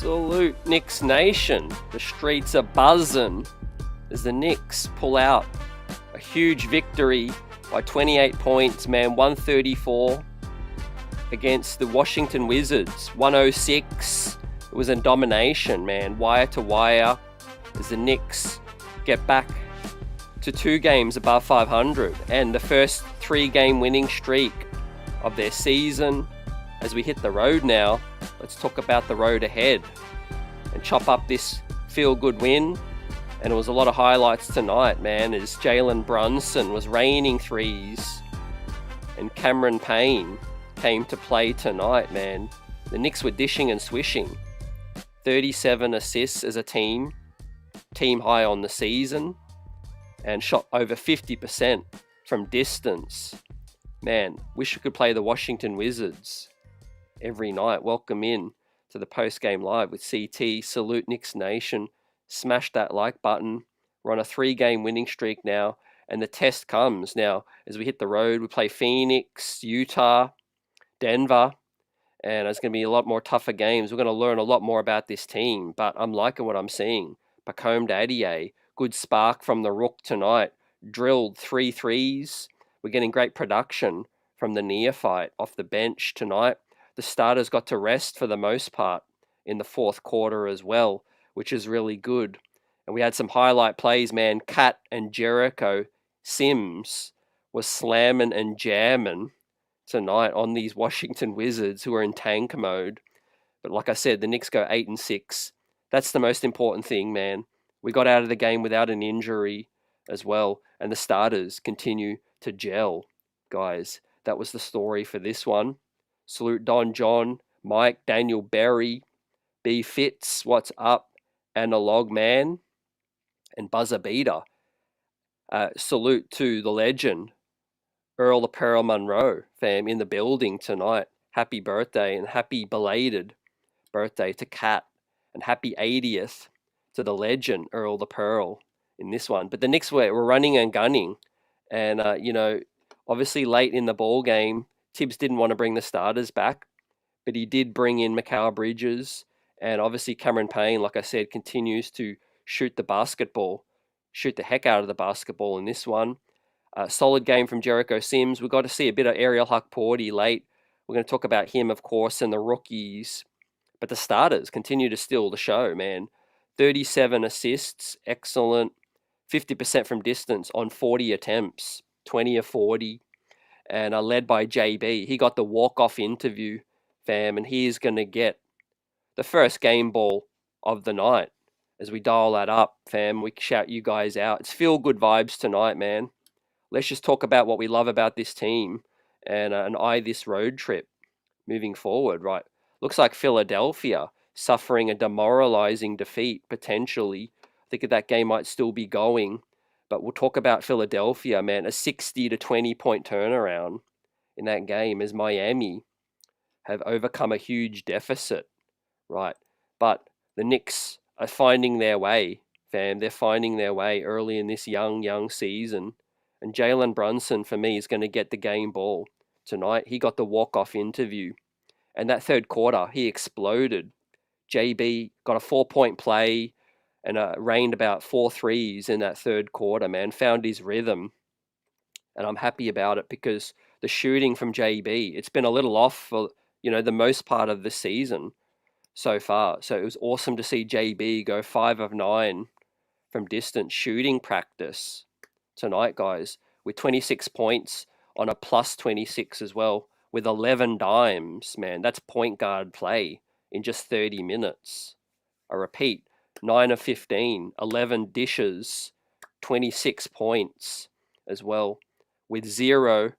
Salute Knicks Nation. The streets are buzzing as the Knicks pull out a huge victory by 28 points, man. 134 against the Washington Wizards. 106. It was a domination, man. Wire to wire as the Knicks get back to 2 games above 500 and the first 3-game winning streak of their season. As we hit the road now, let's talk about the road ahead and chop up this feel-good win. And it was a lot of highlights tonight, man, as Jalen Brunson was raining threes and Cameron Payne came to play tonight, man. The Knicks were dishing and swishing. 37 assists as a team high on the season, and shot over 50% from distance. Man, wish we could play the Washington Wizards every night. Welcome in to the post-game live with CT. Salute Knicks Nation. Smash that like button. We're on a 3-game winning streak now, and the test comes now as we hit the road. We play Phoenix, Utah, Denver, and it's going to be a lot more tougher games. We're going to learn a lot more about this team, but I'm liking what I'm seeing. Pacome Dadier, good spark from the Rook tonight. Drilled 3 threes. We're getting great production from the neophyte off the bench tonight. The starters got to rest for the most part in the fourth quarter as well, which is really good. And we had some highlight plays, man. Cat and Jericho Sims was slamming and jamming tonight on these Washington Wizards who are in tank mode. But like I said, the Knicks go 8-6. That's the most important thing, man. We got out of the game without an injury as well, and the starters continue to gel, guys. That was the story for this one. Salute Don John, Mike, Daniel Berry, B Fitz, what's up, Analog Man, and Buzzer Beater. Salute to the legend, Earl of Pearl Monroe, fam, in the building tonight. Happy birthday and happy belated birthday to Kat, and happy 80th to the legend, Earl the Pearl, in this one. But the Knicks were running and gunning, and, obviously late in the ball game, Tibbs didn't want to bring the starters back, but he did bring in Mikal Bridges, and obviously Cameron Payne, like I said, continues to shoot the heck out of the basketball in this one. Solid game from Jericho Sims. We got to see a bit of Ariel Huck-Porty late. We're going to talk about him, of course, and the rookies, but the starters continue to steal the show, man. 37 assists, excellent. 50% from distance on 40 attempts, 20 of 40. And led by JB. He got the walk-off interview, fam, and he is going to get the first game ball of the night. As we dial that up, fam, we shout you guys out. It's feel-good vibes tonight, man. Let's just talk about what we love about this team and eye this road trip moving forward, right? Looks like Philadelphia suffering a demoralizing defeat, potentially. I think that game might still be going. But we'll talk about Philadelphia, man. A 60 to 20 point turnaround in that game as Miami have overcome a huge deficit, right? But the Knicks are finding their way, fam. They're finding their way early in this young season. And Jalen Brunson, for me, is going to get the game ball tonight. He got the walk-off interview. And that third quarter, he exploded. JB got a 4-point play and rained about 4 threes in that third quarter, man. Found his rhythm. And I'm happy about it because the shooting from JB, it's been a little off for, the most part of the season so far. So it was awesome to see JB go 5 of 9 from distance shooting practice tonight, guys, with 26 points on a plus 26 as well, with 11 dimes, man. That's point guard play in just 30 minutes. I repeat, 9 of 15, 11 dishes, 26 points as well, with 0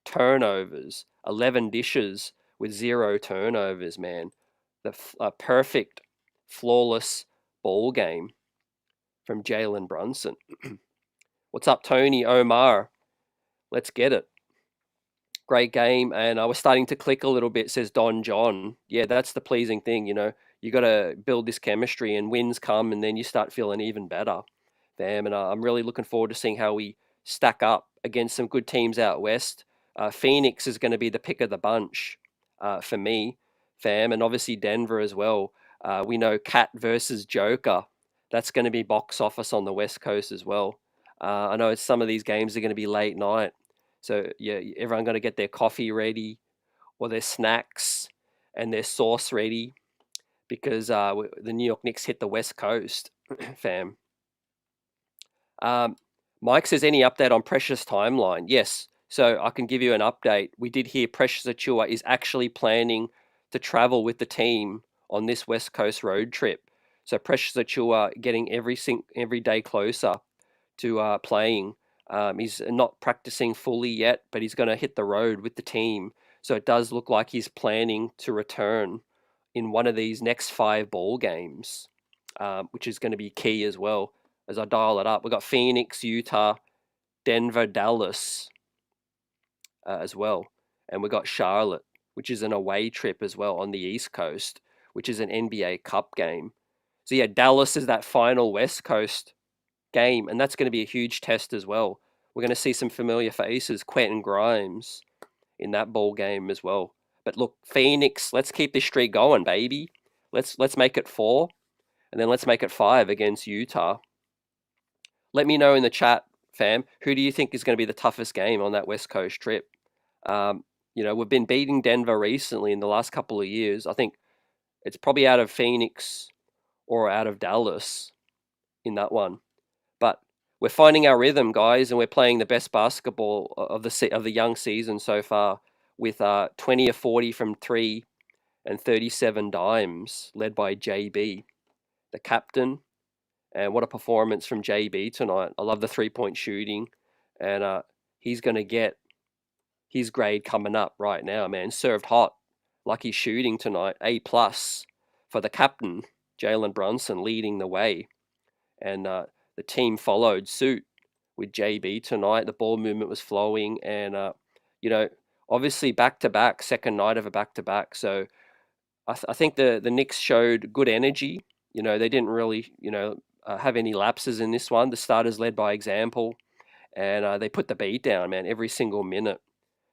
turnovers. 11 dishes with 0 turnovers, man. The perfect, flawless ball game from Jalen Brunson. What's up, Tony Omar? Let's get it. Great game, and I was starting to click a little bit, says Don John. Yeah, that's the pleasing thing, You got to build this chemistry, and wins come, and then you start feeling even better. Damn, and I'm really looking forward to seeing how we stack up against some good teams out west. Phoenix is going to be the pick of the bunch for me, fam, and obviously Denver as well. We know Cat versus Joker. That's going to be box office on the West Coast as well. I know some of these games are going to be late night. So, yeah, everyone going to get their coffee ready or their snacks and their sauce ready because the New York Knicks hit the West Coast, fam. Mike says, any update on Precious timeline? Yes. So I can give you an update. We did hear Precious Achua is actually planning to travel with the team on this West Coast road trip. So Precious Achua getting every day closer to playing. He's not practicing fully yet, but he's going to hit the road with the team. So it does look like he's planning to return in one of these next 5 ball games, which is going to be key as well. As I dial it up, we've got Phoenix, Utah, Denver, Dallas as well. And we've got Charlotte, which is an away trip as well on the East Coast, which is an NBA Cup game. So yeah, Dallas is that final West Coast game, and that's going to be a huge test as well. We're going to see some familiar faces, Quentin Grimes in that ball game as well. But look, Phoenix, let's keep this streak going, baby. Let's make it 4, and then let's make it 5 against Utah. Let me know in the chat, fam. Who do you think is going to be the toughest game on that West Coast trip? We've been beating Denver recently in the last couple of years. I think it's probably out of Phoenix or out of Dallas in that one. But we're finding our rhythm, guys, and we're playing the best basketball of the young season so far with 20 of 40 from 3 and 37 dimes, led by JB, the captain. And what a performance from JB tonight. I love the 3-point shooting, and he's going to get his grade coming up right now, man. Served hot, like he's shooting tonight. A+ for the captain, Jalen Brunson, leading the way. And the team followed suit with JB tonight. The ball movement was flowing, and obviously back-to-back, second night of a back-to-back. So I think the Knicks showed good energy. They didn't really have any lapses in this one. The starters led by example, and they put the beat down, man, every single minute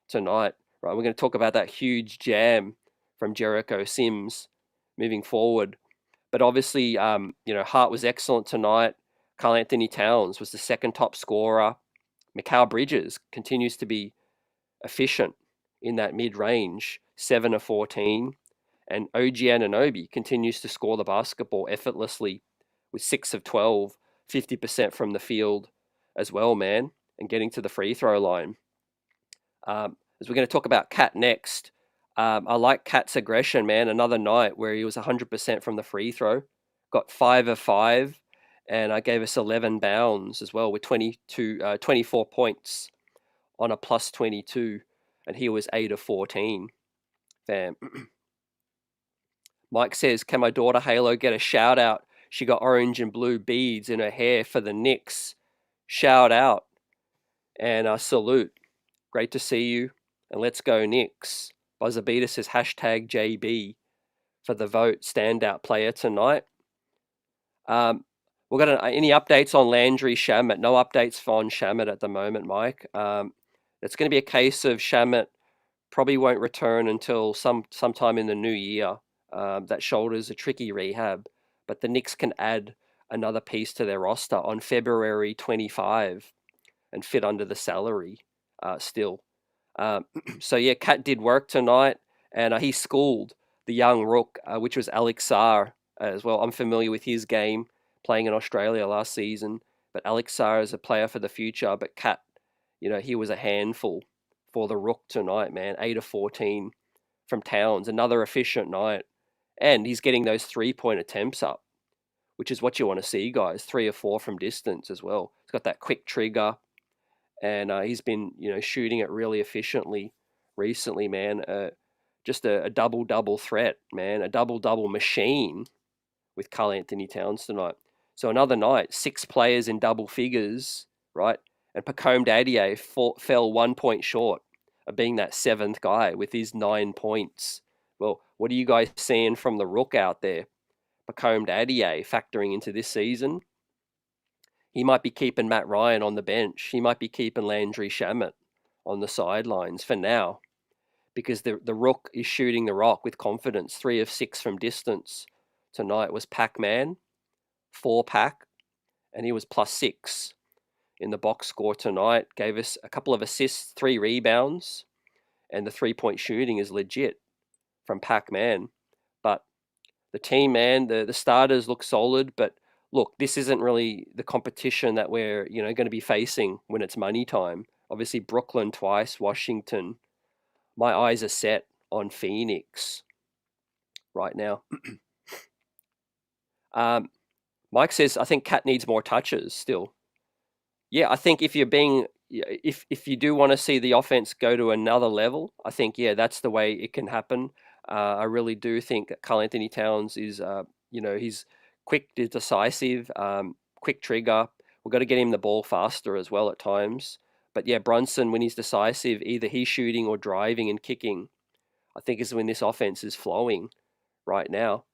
tonight. Right, we're going to talk about that huge jam from Jericho Sims moving forward. But obviously, Hart was excellent tonight. Karl Anthony Towns was the second top scorer. Mikal Bridges continues to be efficient in that mid-range, 7 of 14. And OG Anunoby continues to score the basketball effortlessly with 6 of 12, 50% from the field as well, man, and getting to the free throw line. As we're going to talk about Cat next, I like Cat's aggression, man. Another night where he was 100% from the free throw, got 5 of 5, and I gave us 11 bounds as well with 24 points on a plus 22, and he was 8 of 14. Fam. Mike says, can my daughter Halo get a shout out? She got orange and blue beads in her hair for the Knicks. Shout out and salute. Great to see you, and let's go Knicks. Buzzabita says hashtag JB for the vote standout player tonight. We've got any updates on Landry Shamet? No updates on Shamet at the moment, Mike. It's going to be a case of Shamet probably won't return until sometime in the new year. That shoulder's a tricky rehab, but the Knicks can add another piece to their roster on February 25 and fit under the salary still. So yeah, Cat did work tonight, and he schooled the young rook, which was Alex Sarr as well. I'm familiar with his game, playing in Australia last season, but Alex Sarr is a player for the future. But Cat, he was a handful for the rook tonight, man. 8 of 14 from Towns, another efficient night, and he's getting those 3-point attempts up, which is what you want to see, guys. 3 or 4 from distance as well. He's got that quick trigger. And he's been, shooting it really efficiently recently, man. Just a double-double threat, man. A double-double machine with Karl Anthony Towns tonight. So another night, 6 players in double figures, right? And Pacome Dadier fell 1 point short of being that 7th guy with his 9 points. Well, what are you guys seeing from the rook out there? Pacome Dadier factoring into this season. He might be keeping Matt Ryan on the bench. He might be keeping Landry Shamet on the sidelines for now, because the rook is shooting the rock with confidence. 3 of 6 from distance tonight was Pac-Man, 4-pack, and he was +6 in the box score tonight. Gave us a couple of assists, 3 rebounds, and the 3-point shooting is legit from Pac-Man. But the team, man, the starters look solid, but look, this isn't really the competition that we're, going to be facing when it's money time. Obviously, Brooklyn twice, Washington. My eyes are set on Phoenix right now. Mike says, I think Cat needs more touches still. Yeah, I think if you do want to see the offense go to another level, I think, yeah, that's the way it can happen. I really do think Karl Anthony Towns is, he's quick, decisive, quick trigger. We've got to get him the ball faster as well at times. But yeah, Brunson, when he's decisive, either he's shooting or driving and kicking, I think is when this offense is flowing right now.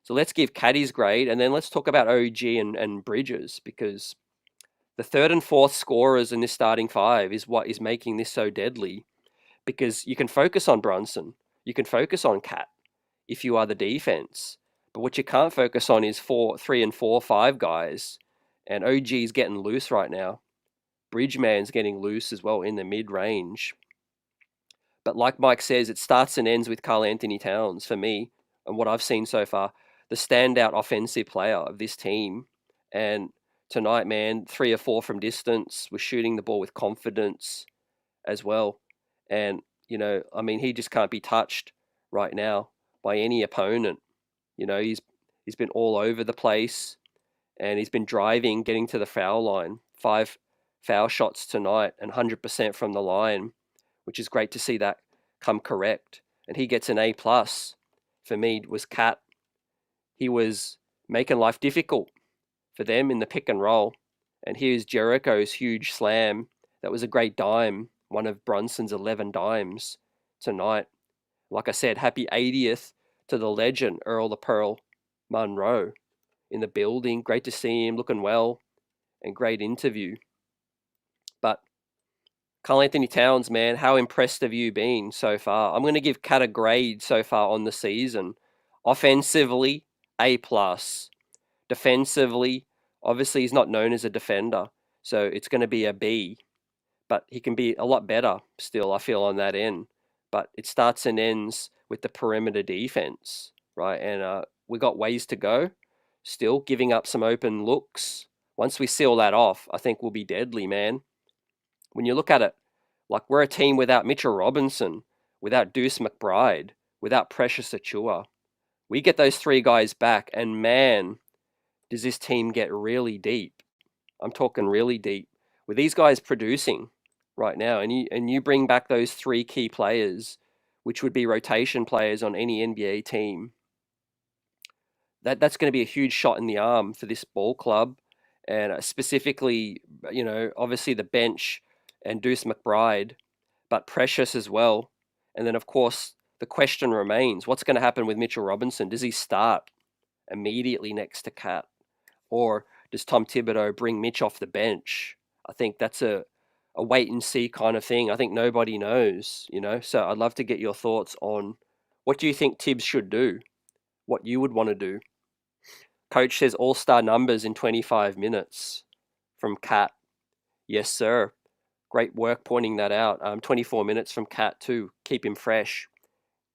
So let's give Caddy's grade, and then let's talk about OG and Bridges, because the third and fourth scorers in this starting five is what is making this so deadly, because you can focus on Brunson, you can focus on Cat if you are the defense, but what you can't focus on is 3 and 4, 5 guys, and OG's getting loose right now. Bridgeman's getting loose as well in the mid-range. But like Mike says, it starts and ends with Karl Anthony Towns for me, and what I've seen so far, the standout offensive player of this team. And tonight, man, 3 or 4 from distance, was shooting the ball with confidence as well. And, he just can't be touched right now by any opponent. He's been all over the place, and he's been driving, getting to the foul line. 5 foul shots tonight and 100% from the line, which is great to see that come correct. And he gets an A+. For me, was Cat. He was making life difficult for them in the pick and roll. And here's Jericho's huge slam. That was a great dime, one of Brunson's 11 dimes tonight. Like I said, happy 80th to the legend, Earl the Pearl Monroe, in the building. Great to see him, looking well, and great interview. But Karl Anthony Towns, man, how impressed have you been so far? I'm going to give Cat a grade so far on the season. Offensively, A+. Defensively, obviously he's not known as a defender, so it's going to be a B. But he can be a lot better still, I feel, on that end. But it starts and ends with the perimeter defense, right? And we got ways to go still, giving up some open looks. Once we seal that off, I think we'll be deadly, man. When you look at it, like, we're a team without Mitchell Robinson, without Deuce McBride, without Precious Achua. We get those 3 guys back, and man, does this team get really deep. I'm talking really deep. With these guys producing right now, and you bring back those 3 key players, which would be rotation players on any NBA team, that's going to be a huge shot in the arm for this ball club. And specifically, obviously the bench and Deuce McBride, but Precious as well. And then, of course, the question remains, what's going to happen with Mitchell Robinson? Does he start immediately next to Cat? Or does Tom Thibodeau bring Mitch off the bench? I think that's a wait and see kind of thing. I think nobody knows, So I'd love to get your thoughts on, what do you think Tibbs should do? What you would want to do? Coach says all-star numbers in 25 minutes from Cat. Yes, sir. Great work pointing that out. 24 minutes from Cat too. Keep him fresh.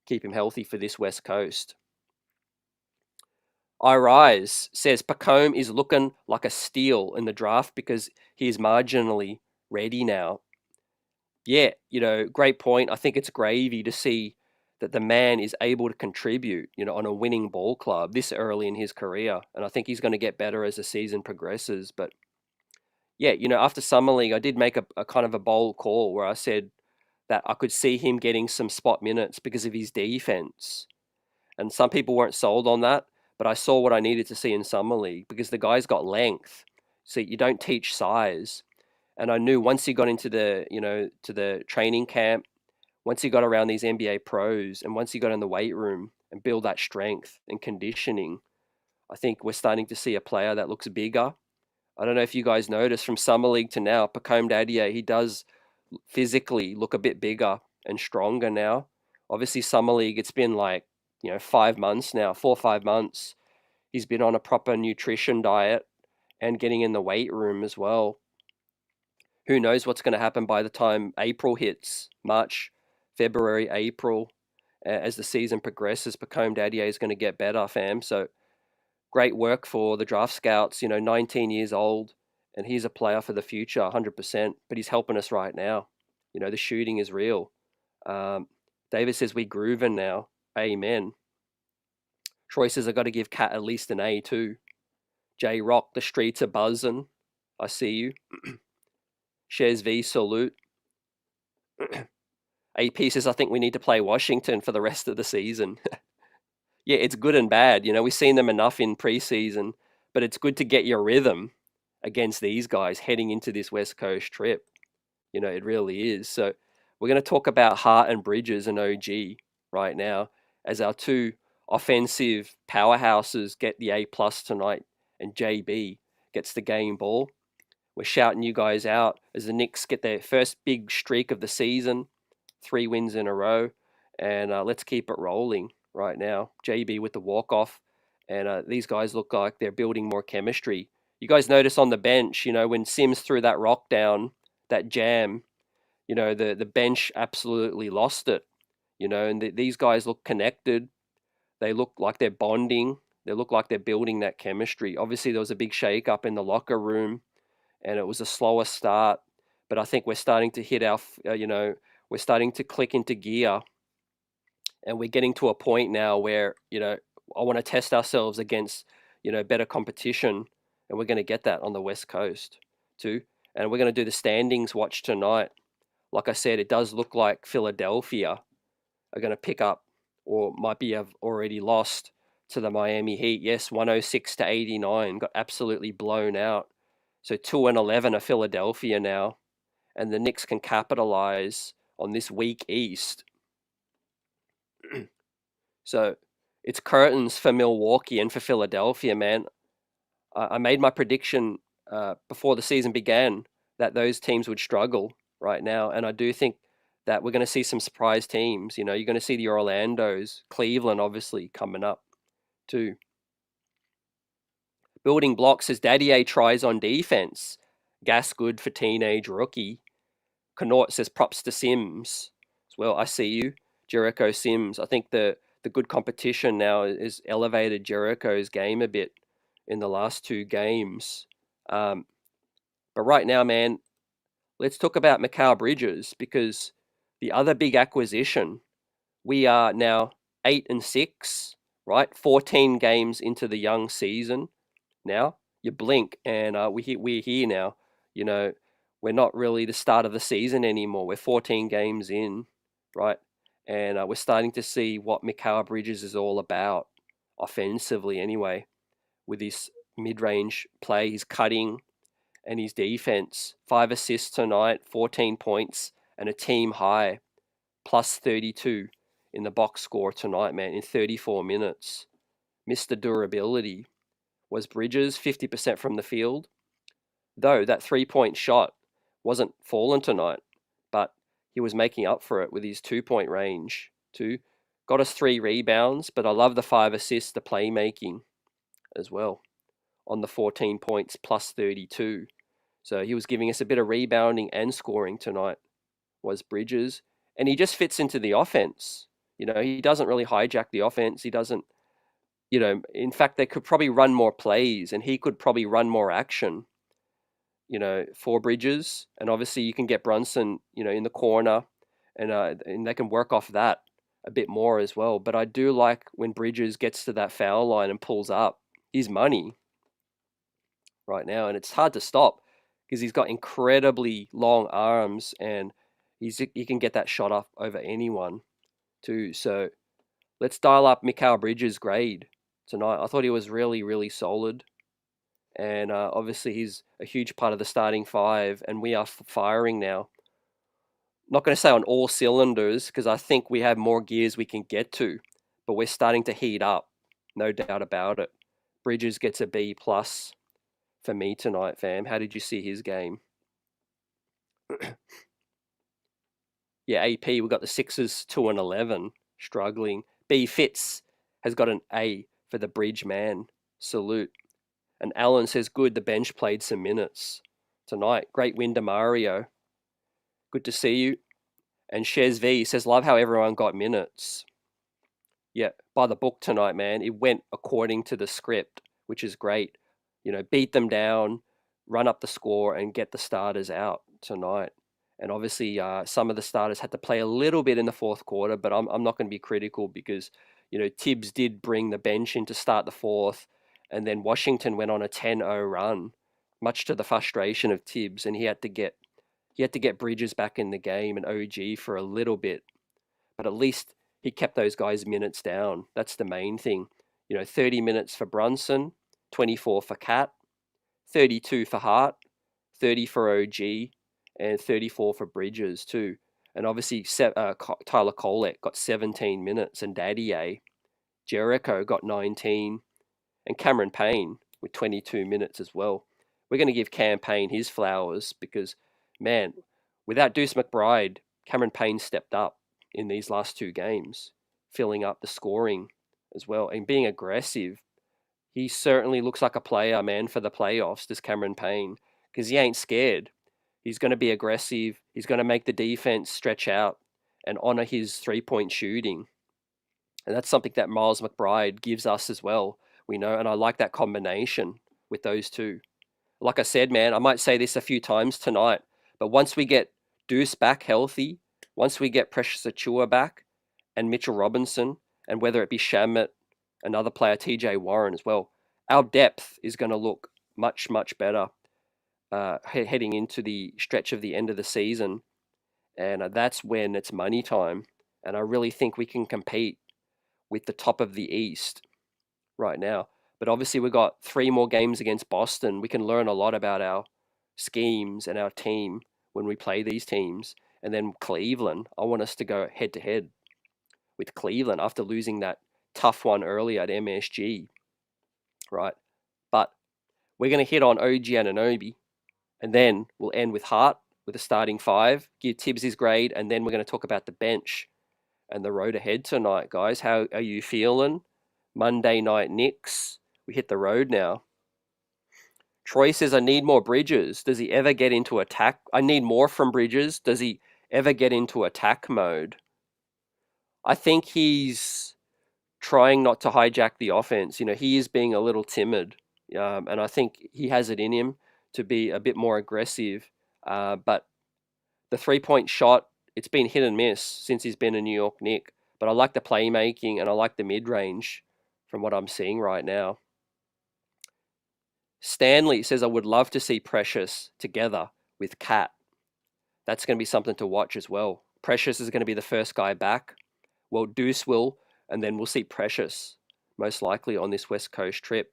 Keep him healthy for this West Coast. I Rise says Pacome is looking like a steal in the draft because he is marginally ready now. Yeah, great point. I think it's gravy to see that the man is able to contribute, on a winning ball club this early in his career. And I think he's going to get better as the season progresses. But yeah, after Summer League, I did make a kind of a bold call where I said that I could see him getting some spot minutes because of his defense. And some people weren't sold on that, but I saw what I needed to see in Summer League because the guy's got length. So you don't teach size. And I knew once he got into to the training camp, once he got around these NBA pros, and once he got in the weight room and build that strength and conditioning, I think we're starting to see a player that looks bigger. I don't know if you guys noticed from Summer League to now, Pacome Dadier, he does physically look a bit bigger and stronger now. Obviously, Summer League, it's been like, 5 months now, 4 or 5 months. He's been on a proper nutrition diet and getting in the weight room as well. Who knows what's going to happen by the time April hits, March, February, April, as the season progresses. Pacome Dadier is going to get better, fam. So great work for the draft scouts, 19 years old, and he's a player for the future, 100%, but he's helping us right now. The shooting is real. David says we grooving now. Amen. Troy says I got to give Cat at least an A too. J Rock, the streets are buzzing. I see you. Shares V, salute. AP says I think we need to play Washington for the rest of the season. Yeah, it's good and bad. We've seen them enough in preseason, but it's good to get your rhythm against these guys heading into this West Coast trip. It really is. So we're going to talk about Hart and Bridges and OG right now as our two offensive powerhouses get the A plus tonight, and JB gets the game ball. We're shouting you guys out as the Knicks get their first big streak of the season, 3 wins in a row, and let's keep it rolling right now. JB with the walk-off, and these guys look like they're building more chemistry. You guys notice on the bench, when Sims threw that rock down, that jam, the bench absolutely lost it, and these guys look connected. They look like they're bonding. They look like they're building that chemistry. Obviously, there was a big shake-up in the locker room, and it was a slower start, but I think we're starting to hit we're starting to click into gear, and we're getting to a point now where, I want to test ourselves against, better competition, and we're going to get that on the West Coast too. And we're going to do the standings watch tonight. Like I said, it does look like Philadelphia are going to pick up, or might have already lost to the Miami Heat. Yes, 106-89, got absolutely blown out. So 2-11 are Philadelphia now, and the Knicks can capitalize on this weak East. So it's curtains for Milwaukee and for Philadelphia, man. I made my prediction before the season began that those teams would struggle right now, and I do think that we're going to see some surprise teams. You're going to see the Orlandos, Cleveland, obviously coming up too. Building blocks as Dadier tries on defense. Gas good for teenage rookie. Connaught says props to Sims as well. I see you, Jericho Sims. I think the good competition now is elevated Jericho's game a bit in the last 2 games. But right now, man, let's talk about Mikal Bridges, because the other big acquisition, we are now 8-6, right? 14 games into the young season. Now you blink and we're here now. We're not really the start of the season anymore. We're 14 games in, right? And we're starting to see what Mikal Bridges is all about offensively anyway, with his mid-range play, his cutting, and his defense. 5 assists tonight, 14 points, and a team high, plus 32 in the box score tonight, man, in 34 minutes. Mr. Durability. Was Bridges 50% from the field? Though that 3-point shot wasn't falling tonight, but he was making up for it with his 2-point range too. Got us 3 rebounds, but I love the 5 assists, the playmaking as well on the 14 points plus 32. So he was giving us a bit of rebounding and scoring tonight, was Bridges. And he just fits into the offense. He doesn't really hijack the offense. He doesn't, in fact, they could probably run more plays, and he could probably run more action, for Bridges. And obviously you can get Brunson, in the corner, and they can work off that a bit more as well. But I do like when Bridges gets to that foul line and pulls up. He's money right now, and it's hard to stop because he's got incredibly long arms, and he can get that shot up over anyone too. So let's dial up Mikal Bridges' grade tonight. I thought he was really, really solid. And obviously he's a huge part of the starting 5, and we are firing now. Not going to say on all cylinders, because I think we have more gears we can get to, but we're starting to heat up, no doubt about it. Bridges gets a B+ for me tonight, fam. How did you see his game? Yeah, AP, we got the Sixers 2-11, struggling. B Fitz has got an A for the bridge man. Salute. And Alan says, good, the bench played some minutes tonight. Great win to Mario. Good to see you. And Shez V says, love how everyone got minutes. Yeah, by the book tonight, man. It went according to the script, which is great. Beat them down, run up the score, and get the starters out tonight. And obviously, some of the starters had to play a little bit in the fourth quarter, but I'm not going to be critical because, Tibbs did bring the bench in to start the fourth, and then Washington went on a 10-0 run, much to the frustration of Tibbs, and he had to get Bridges back in the game and OG for a little bit, but at least he kept those guys' minutes down. That's the main thing. 30 minutes for Brunson, 24 for Cat, 32 for Hart, 30 for OG, and 34 for Bridges too. And obviously Tyler Kolek got 17 minutes, and Daddy A. Jericho got 19, and Cameron Payne with 22 minutes as well. We're going to give Cam Payne his flowers because, man, without Deuce McBride, Cameron Payne stepped up in these last two games, filling up the scoring as well and being aggressive. He certainly looks like a player, man, for the playoffs, this Cameron Payne, because he ain't scared. He's going to be aggressive. He's going to make the defense stretch out and honor his three-point shooting. And that's something that Miles McBride gives us as well, we know, and I like that combination with those two. Like I said, man, I might say this a few times tonight, but once we get Deuce back healthy, once we get Precious Achua back and Mitchell Robinson, and whether it be Shamet, another player, TJ Warren as well, our depth is going to look much, much better heading into the stretch of the end of the season. And that's when it's money time. And I really think we can compete with the top of the East right now. But obviously we've got 3 more games against Boston. We can learn a lot about our schemes and our team when we play these teams. And then Cleveland, I want us to go head to head with Cleveland after losing that tough one earlier at MSG, right? But we're going to hit on OG Anunoby, and then we'll end with Hart with a starting 5, give Tibbs his grade, and then we're going to talk about the bench and the road ahead tonight, guys. How are you feeling? Monday night Knicks. We hit the road now. Troy says, I need more Bridges. Does he ever get into attack? I need more from Bridges. Does he ever get into attack mode? I think he's trying not to hijack the offense. He is being a little timid, and I think he has it in him to be a bit more aggressive. But the three-point shot, it's been hit and miss since he's been a New York Knick. But I like the playmaking and I like the mid-range from what I'm seeing right now. Stanley says, I would love to see Precious together with Cat. That's going to be something to watch as well. Precious is going to be the first guy back. Well, Deuce will, and then we'll see Precious most likely on this West Coast trip.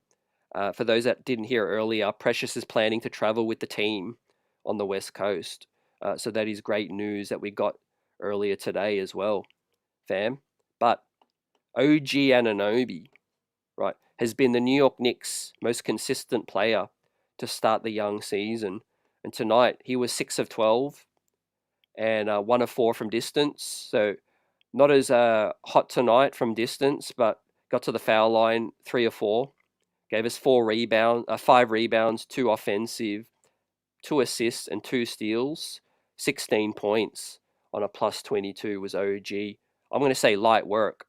For those that didn't hear earlier, Precious is planning to travel with the team on the West Coast. So that is great news that we got earlier today as well, fam. But OG Anunoby, right, has been the New York Knicks' most consistent player to start the young season. And tonight, he was 6 of 12 and 1 of 4 from distance. So not as hot tonight from distance, but got to the foul line 3 of 4. Gave us 5 rebounds, 2 offensive, 2 assists, and 2 steals. 16 points on a plus 22 was OG. I'm going to say light work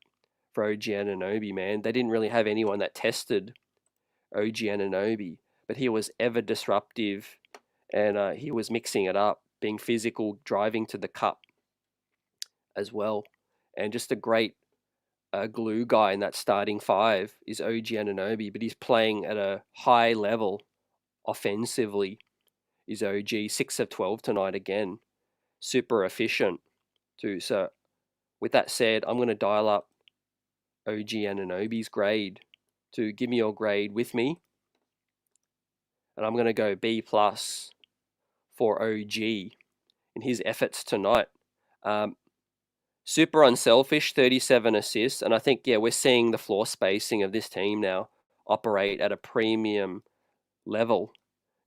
for OG Anunoby, man. They didn't really have anyone that tested OG Anunoby, but he was ever disruptive, and he was mixing it up, being physical, driving to the cup as well. And just a great glue guy in that starting 5 is OG Anunoby, but he's playing at a high level offensively. Is OG 6 of 12 tonight again. Super efficient too. So with that said, I'm going to dial up OG Anunoby's grade to give me your grade with me. And I'm going to go B+ for OG in his efforts tonight. Super unselfish, 37 assists. And I think, we're seeing the floor spacing of this team now operate at a premium level.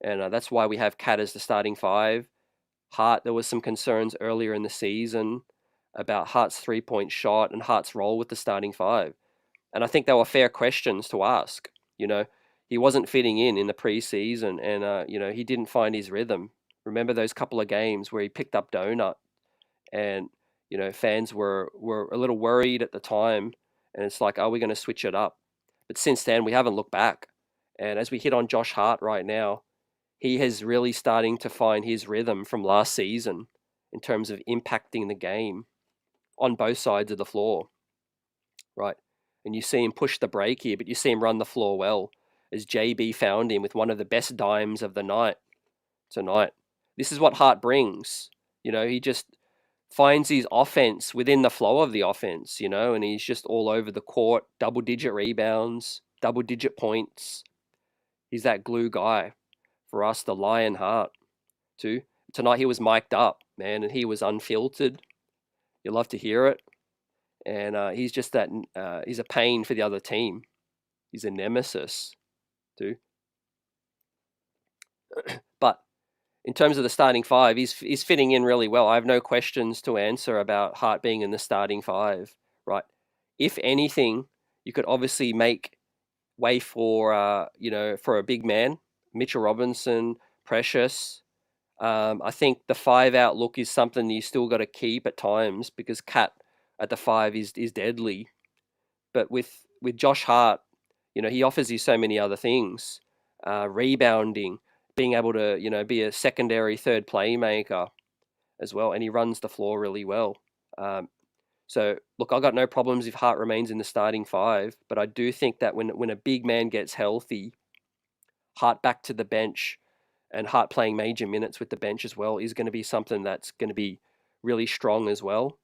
And that's why we have Cat as the starting 5. Hart, there was some concerns earlier in the season about Hart's three-point shot and Hart's role with the starting 5. And I think they were fair questions to ask. he wasn't fitting in the preseason, and he didn't find his rhythm. Remember those couple of games where he picked up donut, and fans were a little worried at the time, and it's like, are we going to switch it up? But since then, we haven't looked back. And as we hit on Josh Hart right now, he is really starting to find his rhythm from last season in terms of impacting the game on both sides of the floor, right? And you see him push the break here, but you see him run the floor well, as JB found him with one of the best dimes of the night tonight. This is what Hart brings. He just finds his offense within the flow of the offense, and he's just all over the court, double-digit rebounds, double-digit points. He's that glue guy for us, the Lion Hart, too. Tonight he was mic'd up, man, and he was unfiltered. You love to hear it. And he's just that, he's a pain for the other team. He's a nemesis, too. But in terms of the starting five, he's fitting in really well. I have no questions to answer about Hart being in the starting five, right? If anything, you could obviously make way for, for a big man, Mitchell Robinson, Precious. I think the 5-out look is something you still got to keep at times, because Cat at the 5 is deadly. But with Josh Hart, he offers you so many other things, rebounding, being able to be a secondary third playmaker as well, and he runs the floor really well. So look, I've got no problems if Hart remains in the starting 5, but I do think that when a big man gets healthy, Hart back to the bench, and Hart playing major minutes with the bench as well, is going to be something that's going to be really strong as well,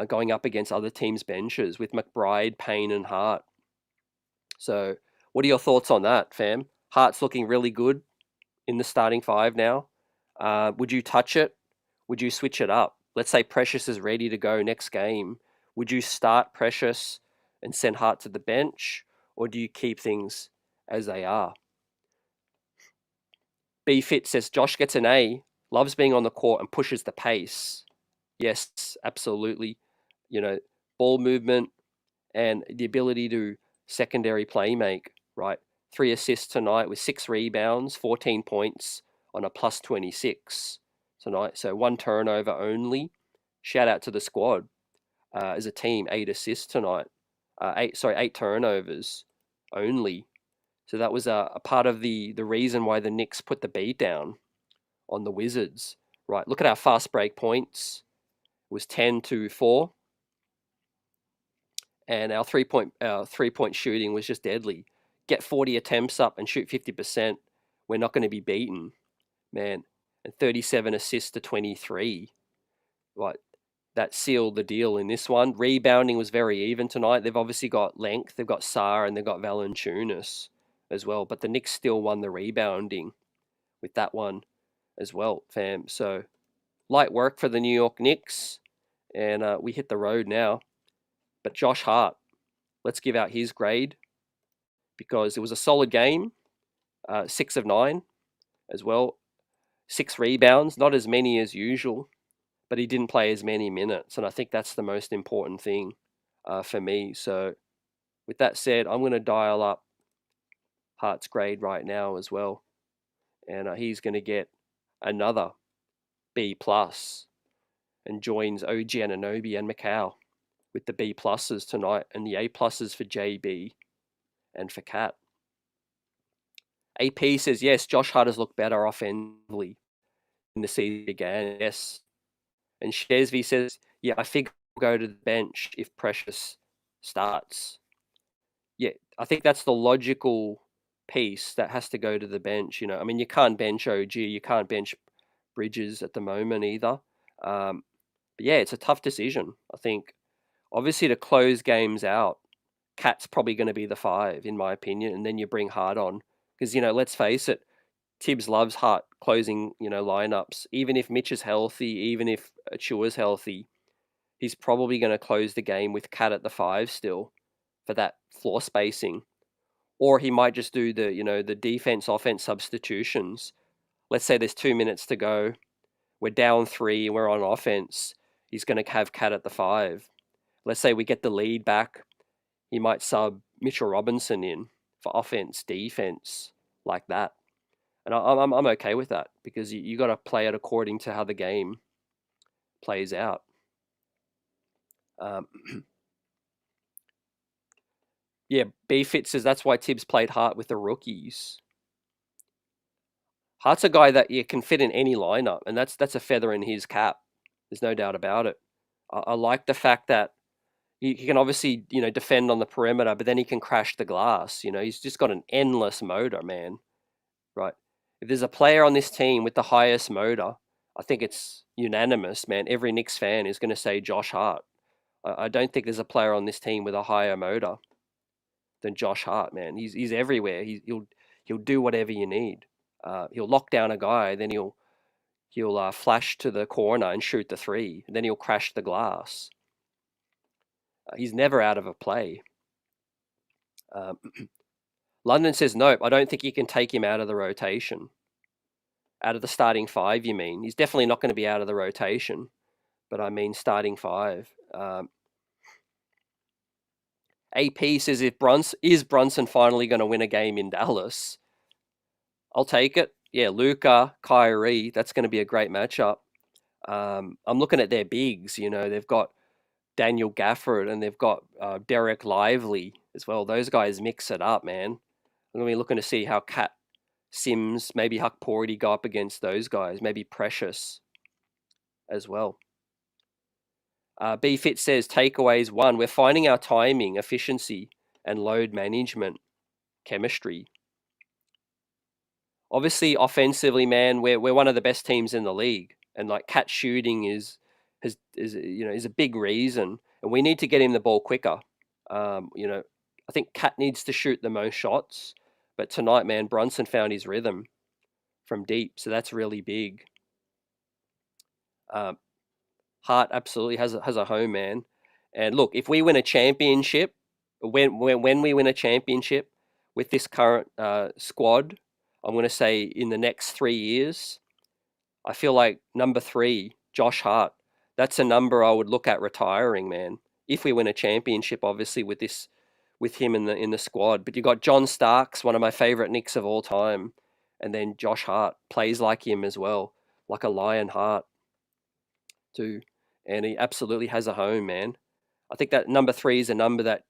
going up against other teams' benches with McBride, Payne, and Hart. So what are your thoughts on that, fam? Hart's looking really good in the starting 5 now. Would you touch it? Would you switch it up? Let's say Precious is ready to go next game. Would you start Precious and send Hart to the bench, or do you keep things as they are? BFit says Josh gets an A, loves being on the court and pushes the pace. Yes, absolutely. Ball movement and the ability to secondary play make, right? 3 assists tonight with 6 rebounds, 14 points on a plus 26 tonight. So 1 turnover only. Shout out to the squad as a team. 8 assists tonight. 8 turnovers only. So that was a part of the reason why the Knicks put the beat down on the Wizards. Right, look at our fast break points. It was 10-4. And our three-point shooting was just deadly. Get 40 attempts up and shoot 50%. We're not going to be beaten, man. And 37 assists to 23. Right, that sealed the deal in this one. Rebounding was very even tonight. They've obviously got length. They've got Sarr and they've got Valanciunas as well. But the Knicks still won the rebounding with that one as well, fam. So light work for the New York Knicks. And we hit the road now. But Josh Hart, let's give out his grade, because it was a solid game. 6 of 9 as well. 6 rebounds, not as many as usual, but he didn't play as many minutes. And I think that's the most important thing for me. So with that said, I'm going to dial up Hart's grade right now as well. And he's going to get another B+, and joins OG Anunoby and Macau with the B+ tonight, and the A+ for JB and for Cat. AP says, yes, Josh Hart has looked better offensively in the season began. Yes. And Shesby says, yeah, I think we'll go to the bench if Precious starts. Yeah, I think that's the logical piece that has to go to the bench. You can't bench OG, you can't bench Bridges at the moment either. But yeah, it's a tough decision, I think. Obviously, to close games out, Cat's probably going to be the 5, in my opinion, and then you bring Hart on. Because, let's face it, Tibbs loves Hart closing, lineups. Even if Mitch is healthy, even if Achua's healthy, he's probably going to close the game with Cat at the 5 still for that floor spacing. Or he might just do the defense-offense substitutions. Let's say there's 2 minutes to go. We're down 3 and we're on offense. He's going to have Cat at the 5. Let's say we get the lead back. He might sub Mitchell Robinson in, for offense, defense like that. And I'm okay with that because you got to play it according to how the game plays out. Um, yeah, BFit says that's why Tibbs played Hart with the rookies. Hart's a guy that you can fit in any lineup, and that's a feather in his cap. There's no doubt about it. I like the fact that he can obviously, defend on the perimeter, but then he can crash the glass. He's just got an endless motor, man. Right? If there's a player on this team with the highest motor, I think it's unanimous, man. Every Knicks fan is going to say Josh Hart. I don't think there's a player on this team with a higher motor than Josh Hart, man. He's everywhere. He'll do whatever you need. He'll lock down a guy, then he'll flash to the corner and shoot the three, and then he'll crash the glass. He's never out of a play. London says, nope, I don't think you can take him out of the rotation. Out of the starting five, you mean? He's definitely not going to be out of the rotation, but I mean starting five. AP says, is Brunson finally going to win a game in Dallas? I'll take it. Yeah, Luka, Kyrie, that's going to be a great matchup. I'm looking at their bigs. They've got Daniel Gafford and they've got Derek Lively as well. Those guys mix it up, man. I'm going to be looking to see how Cat Sims, maybe Huck Porty go up against those guys. Maybe Precious as well. BFit says, takeaways 1, we're finding our timing, efficiency, and load management chemistry. Obviously, offensively, man, we're one of the best teams in the league, and like Cat shooting is a big reason, and we need to get him the ball quicker. I think Cat needs to shoot the most shots, but tonight, man, Brunson found his rhythm from deep, so that's really big. Hart absolutely has a home, man. And look, if we win a championship, when we win a championship with this current squad, I'm going to say in the next 3 years, I feel like number 3, Josh Hart, that's a number I would look at retiring, man. If we win a championship, obviously with him in the squad. But you got John Starks, one of my favorite Knicks of all time, and then Josh Hart plays like him as well, like a Lion Hart too. And he absolutely has a home, man. I think that number 3 is a number that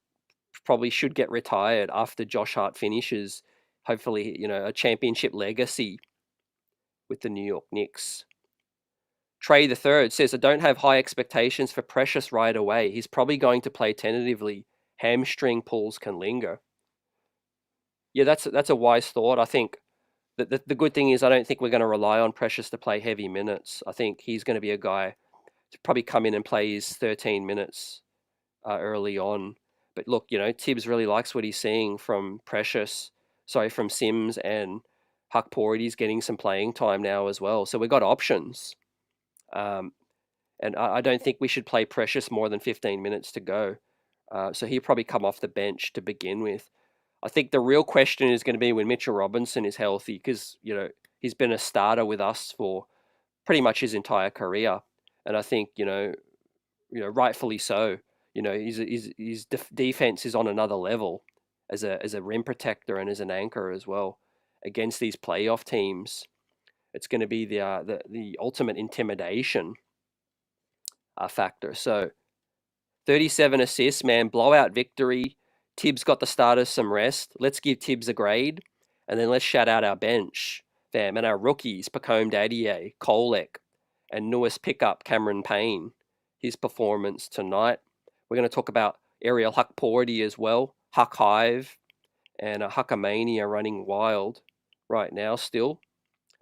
probably should get retired after Josh Hart finishes, hopefully, a championship legacy with the New York Knicks. Trey the Third says, I don't have high expectations for Precious right away. He's probably going to play tentatively. Hamstring pulls can linger. Yeah, that's a wise thought. I think that the good thing is I don't think we're going to rely on Precious to play heavy minutes. I think he's going to be a guy to probably come in and play his 13 minutes early on. But look, Tibbs really likes what he's seeing from from Sims, and Huck Porty's getting some playing time now as well. So we've got options. And I don't think we should play Precious more than 15 minutes to go. So he'll probably come off the bench to begin with. I think the real question is going to be when Mitchell Robinson is healthy, because, he's been a starter with us for pretty much his entire career. And I think, rightfully so. His defense is on another level as a rim protector and as an anchor as well against these playoff teams. It's going to be the ultimate intimidation factor. So 37 assists, man, blowout victory. Tibbs got the starters some rest. Let's give Tibbs a grade, and then let's shout out our bench, fam, and our rookies, Pacome Dadier, Kolek, and newest pickup, Cameron Payne. His performance tonight. We're going to talk about Ariel Huck Porty as well, Huck Hive, and Huckamania running wild right now still.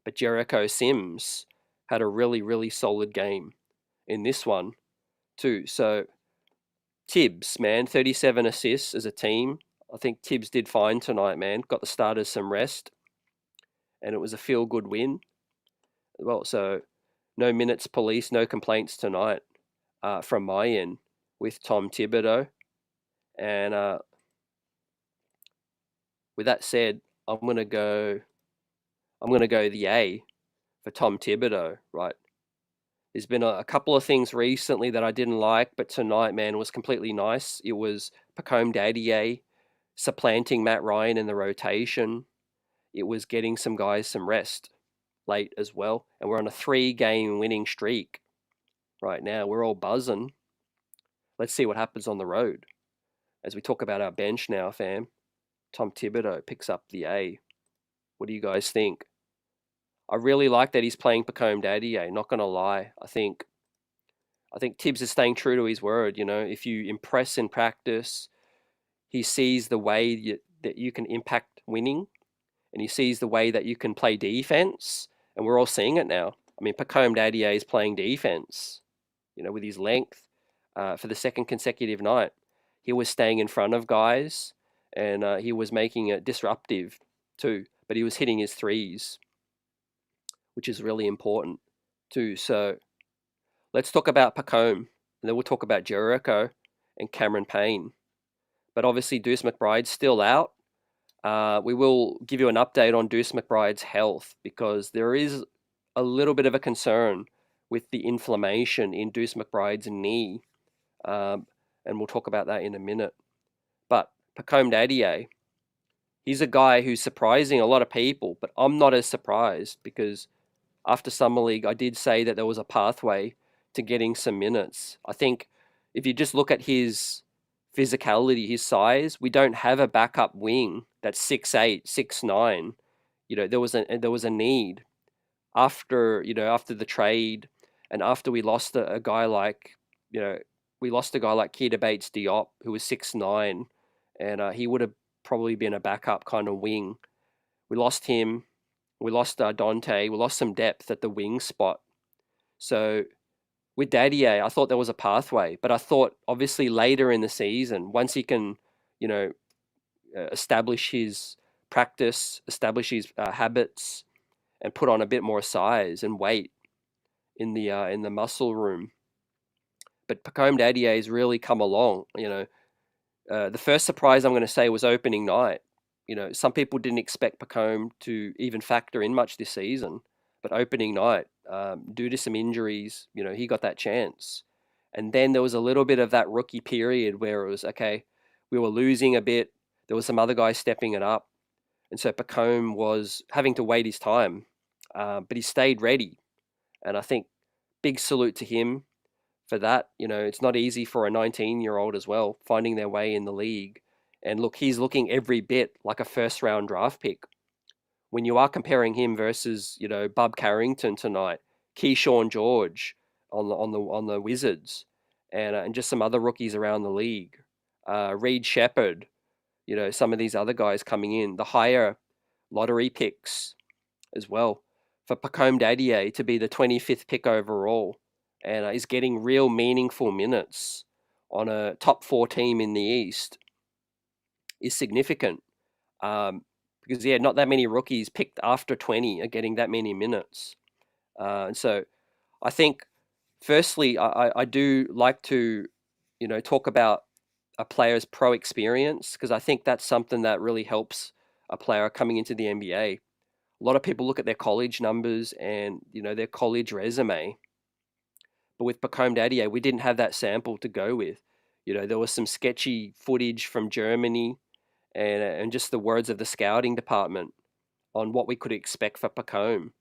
But Jericho Sims had a really, really solid game in this one too. So Tibbs, man, 37 assists as a team. I think Tibbs did fine tonight, man. Got the starters some rest, and it was a feel-good win. Well, so no minutes police, no complaints tonight from my end with Tom Thibodeau. And with that said, I'm gonna go the A for Tom Thibodeau, right? There's been a couple of things recently that I didn't like, but tonight, man, was completely nice. It was Pacome Dadier supplanting Matt Ryan in the rotation. It was getting some guys some rest late as well. And we're on a 3-game winning streak right now. We're all buzzing. Let's see what happens on the road. As we talk about our bench now, fam, Tom Thibodeau picks up the A. What do you guys think? I really like that he's playing Pacome Dadier, not going to lie. I think Tibbs is staying true to his word. You know, if you impress in practice, he sees the way that you can impact winning, and he sees the way that you can play defense, and we're all seeing it now. I mean, Pacome Dadier is playing defense, you know, with his length for the second consecutive night. He was staying in front of guys, and he was making it disruptive too, but he was hitting his threes, which is really important too. So let's talk about Pacome, and then we'll talk about Jericho and Cameron Payne. But obviously, Deuce McBride's still out. We will give you an update on Deuce McBride's health because there is a little bit of a concern with the inflammation in Deuce McBride's knee. And we'll talk about that in a minute. But Pacome Dadier, he's a guy who's surprising a lot of people, but I'm not as surprised because after Summer League, I did say that there was a pathway to getting some minutes. I think if you just look at his physicality, his size, we don't have a backup wing that's 6'8", 6'9". You know, there was a need after the trade, and after we lost a guy like Keita Bates-Diop, who was 6'9", and he would have probably been a backup kind of wing. We lost him. We lost Dante. We lost some depth at the wing spot. So with Dadier, I thought there was a pathway, but I thought obviously later in the season, once he can, establish his practice, establish his habits, and put on a bit more size and weight in the muscle room. But Pacome Dadier has really come along. The first surprise I'm going to say was opening night. Some people didn't expect Pacome to even factor in much this season, but opening night, due to some injuries, he got that chance. And then there was a little bit of that rookie period where it was, okay, we were losing a bit. There was some other guys stepping it up. And so Pacome was having to wait his time, but he stayed ready. And I think big salute to him for that. It's not easy for a 19-year-old as well, finding their way in the league. And look, he's looking every bit like a first-round draft pick. When you are comparing him versus, Bub Carrington tonight, Keyshawn George on the Wizards, and just some other rookies around the league, Reed Shepherd, some of these other guys coming in, the higher lottery picks as well. For Pacome Dadier to be the 25th pick overall, and is getting real meaningful minutes on a top 4 team in the East, is significant. Because not that many rookies picked after 20 are getting that many minutes. And so I think, firstly, I do like to, talk about a player's pro experience, because I think that's something that really helps a player coming into the NBA. A lot of people look at their college numbers and, their college resume. But with Pacome Dadier, we didn't have that sample to go with. There was some sketchy footage from Germany and just the words of the scouting department on what we could expect for Pacome.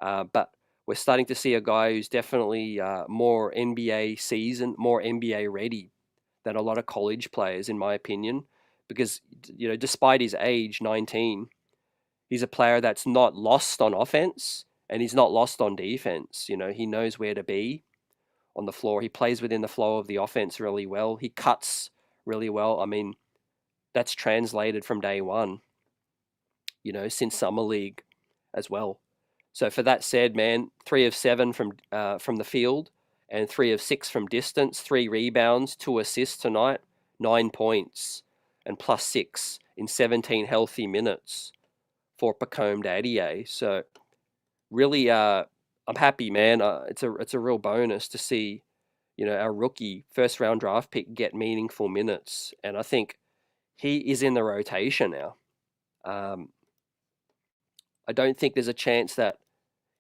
But we're starting to see a guy who's definitely more NBA seasoned, more NBA ready than a lot of college players, in my opinion. Because, despite his age, 19, he's a player that's not lost on offense and he's not lost on defense. He knows where to be on the floor. He plays within the flow of the offense really well. He cuts really well. I mean, that's translated from day one, since Summer League as well. So for that said, man, 3 of 7 from the field and 3 of 6 from distance, 3 rebounds, 2 assists tonight, 9 points, and +6 in 17 healthy minutes for Pacome Dadier. So really, I'm happy, man. It's a real bonus to see, our rookie first-round draft pick get meaningful minutes, and I think he is in the rotation now. I don't think there's a chance that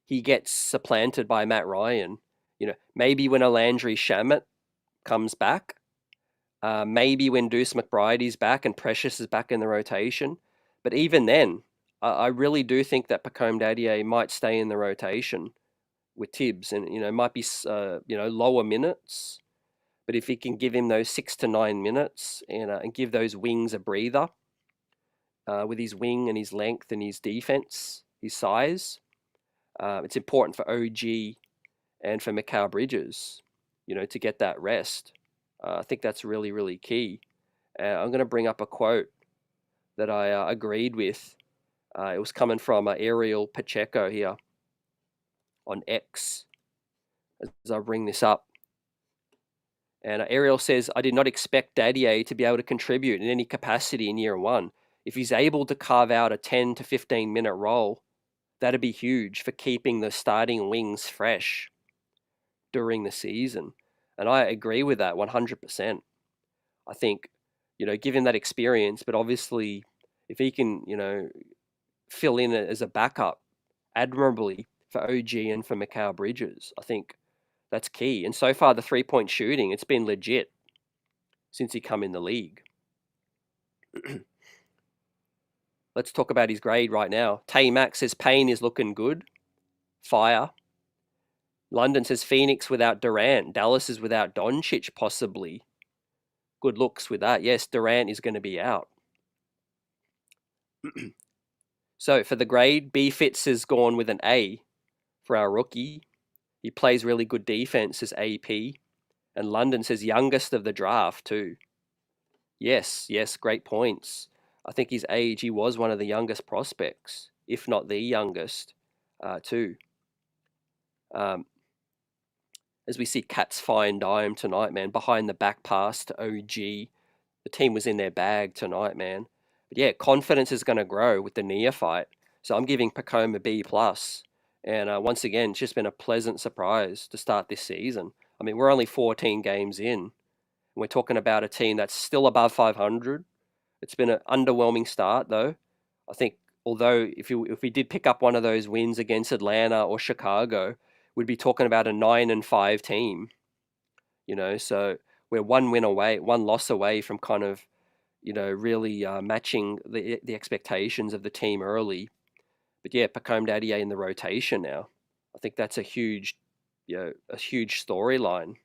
he gets supplanted by Matt Ryan. Maybe when a Landry Shamet comes back, Maybe when Deuce McBride is back and Precious is back in the rotation. But even then, I really do think that Pacome Dadier might stay in the rotation with Tibbs, and might be lower minutes. But if he can give him those 6 to 9 minutes and give those wings a breather with his wing and his length and his defense, his size, it's important for OG and for Mikal Bridges, to get that rest. I think that's really, really key. I'm going to bring up a quote that I agreed with. It was coming from Ariel Pacheco here on X as I bring this up. And Ariel says, I did not expect Dadier to be able to contribute in any capacity in year one. If he's able to carve out a 10 to 15 minute role, that'd be huge for keeping the starting wings fresh during the season. And I agree with that 100%. I think, give him that experience, but obviously if he can, fill in as a backup admirably for OG and for Mikal Bridges, I think that's key. And so far, the 3-point shooting, it's been legit since he come in the league. Let's talk about his grade right now. Tay Max says Payne is looking good. Fire. London says Phoenix without Durant. Dallas is without Doncic, possibly. Good looks with that. Yes, Durant is going to be out. So for the grade, B Fitz has gone with an A for our rookie. He plays really good defense as AP. And London says youngest of the draft too. Yes, great points. I think his age, he was one of the youngest prospects, if not the youngest, too. As we see Cat's fine dime tonight, man, behind the back pass to OG. The team was in their bag tonight, man. But yeah, confidence is going to grow with the neophyte. So I'm giving Pacome a B+. And once again, it's just been a pleasant surprise to start this season. I mean, we're only 14 games in. And we're talking about a team that's still above 500. It's been an underwhelming start, though. I think, although if we did pick up one of those wins against Atlanta or Chicago, we'd be talking about a 9-5 team. So we're one loss away from kind of, really matching the expectations of the team early. But yeah, Pacome Dadier in the rotation now. I think that's a huge storyline.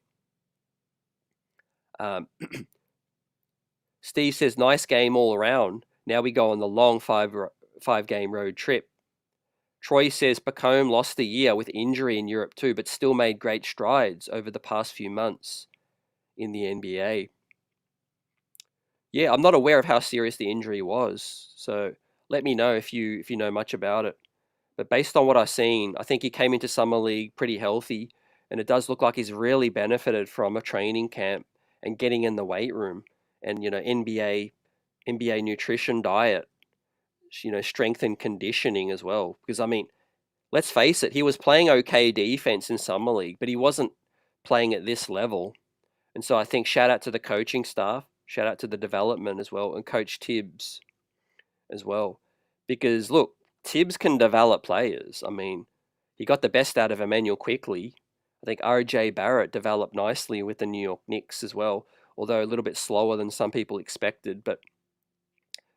Steve says, nice game all around. Now we go on the long five-game road trip. Troy says, Pacome lost a year with injury in Europe too, but still made great strides over the past few months in the NBA. Yeah, I'm not aware of how serious the injury was, so let me know if you know much about it. But based on what I've seen, I think he came into Summer League pretty healthy, and it does look like he's really benefited from a training camp and getting in the weight room and, NBA nutrition diet, strength and conditioning as well. Because, I mean, let's face it, he was playing okay defense in Summer League, but he wasn't playing at this level. And so I think shout out to the coaching staff, shout out to the development as well, and Coach Tibbs as well. Because, look, Tibbs can develop players. I mean, he got the best out of Emmanuel quickly. I think RJ Barrett developed nicely with the New York Knicks as well, although a little bit slower than some people expected. But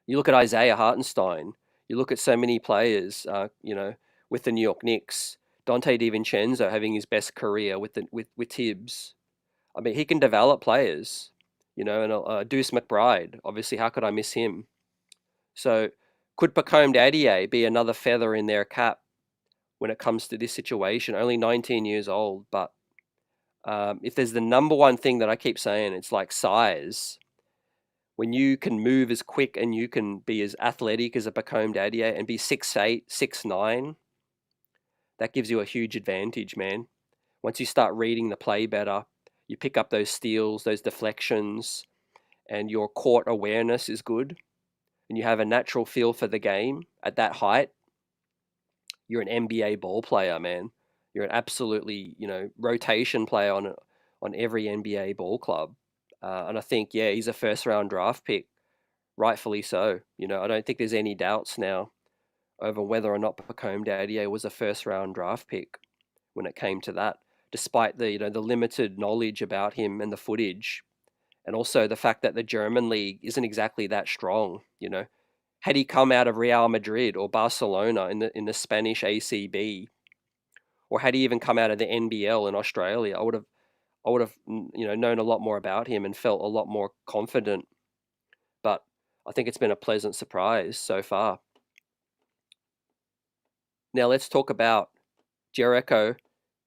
you look at Isaiah Hartenstein, you look at so many players, with the New York Knicks, Dante DiVincenzo having his best career with Tibbs. I mean, he can develop players, and Deuce McBride, obviously, how could I miss him? So could Pacome Dadier be another feather in their cap when it comes to this situation? Only 19 years old, but if there's the number one thing that I keep saying, it's like size. When you can move as quick and you can be as athletic as a Pacome Dadier and be 6'8", 6'9", that gives you a huge advantage, man. Once you start reading the play better, you pick up those steals, those deflections, and your court awareness is good, and you have a natural feel for the game at that height, you're an NBA ball player, man. You're an absolutely, rotation player on every NBA ball club. And I think, yeah, he's a first-round draft pick, rightfully so. I don't think there's any doubts now over whether or not Pacome Dadier was a first-round draft pick when it came to that, despite the limited knowledge about him and the footage And also the fact that the German league isn't exactly that strong, you know. Had he come out of Real Madrid or Barcelona in the Spanish ACB, or had he even come out of the NBL in Australia, I would have known a lot more about him and felt a lot more confident. But I think it's been a pleasant surprise so far. Now let's talk about Jericho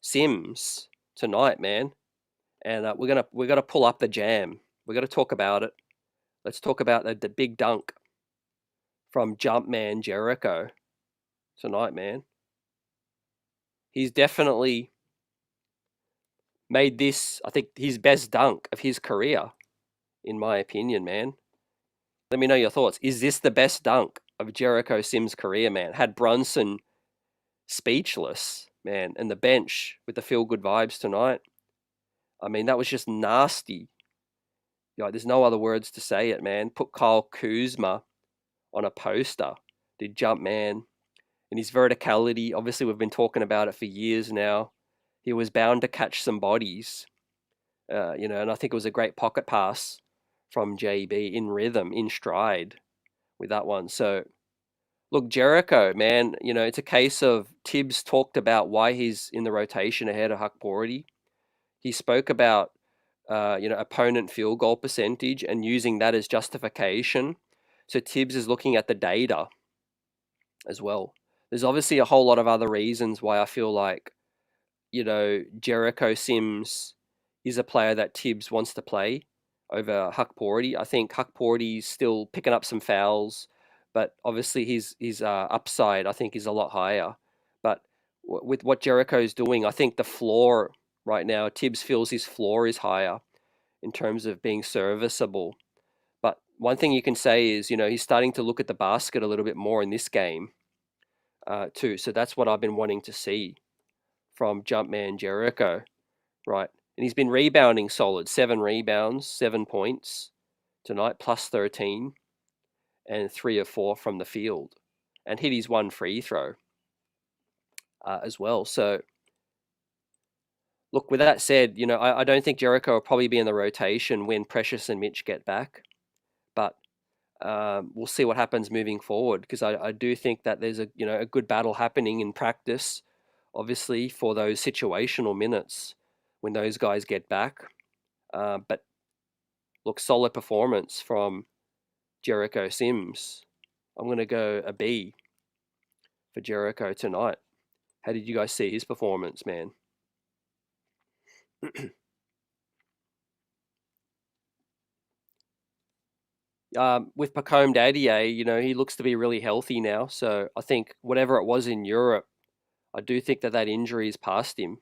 Sims tonight, man. And we're gonna pull up the jam. We're gonna talk about it. Let's talk about the big dunk from Jumpman Jericho tonight, man. He's definitely made this, I think, his best dunk of his career, in my opinion, man. Let me know your thoughts. Is this the best dunk of Jericho Sims' career, man? Had Brunson speechless, man, and the bench with the feel good vibes tonight. I mean, that was just nasty. There's no other words to say it, man. Put Kyle Kuzma on a poster. Did Jumpman and his verticality. Obviously, we've been talking about it for years now. He was bound to catch some bodies, and I think it was a great pocket pass from JB in rhythm, in stride with that one. So, look, Jericho, man, it's a case of Tibbs talked about why he's in the rotation ahead of Huck Porty. He spoke about, opponent field goal percentage and using that as justification. So Tibbs is looking at the data as well. There's obviously a whole lot of other reasons why I feel like, Jericho Sims is a player that Tibbs wants to play over Huck Porty. I think Huck Porty's still picking up some fouls, but obviously his upside, I think, is a lot higher. But with what Jericho's doing, I think the floor right now, Tibbs feels his floor is higher in terms of being serviceable. But one thing you can say is, he's starting to look at the basket a little bit more in this game too. So that's what I've been wanting to see from Jumpman Jericho, right? And he's been rebounding solid. 7 rebounds, 7 points tonight, plus 13, and 3 of 4 from the field, and hit his 1 free throw as well. So, look, with that said, I don't think Jericho will probably be in the rotation when Precious and Mitch get back, but we'll see what happens moving forward, because I do think that there's a good battle happening in practice, obviously, for those situational minutes when those guys get back. But look, solid performance from Jericho Sims. I'm going to go a B for Jericho tonight. How did you guys see his performance, man? With Pacome Dadier, he looks to be really healthy now. So I think whatever it was in Europe, I do think that injury is past him,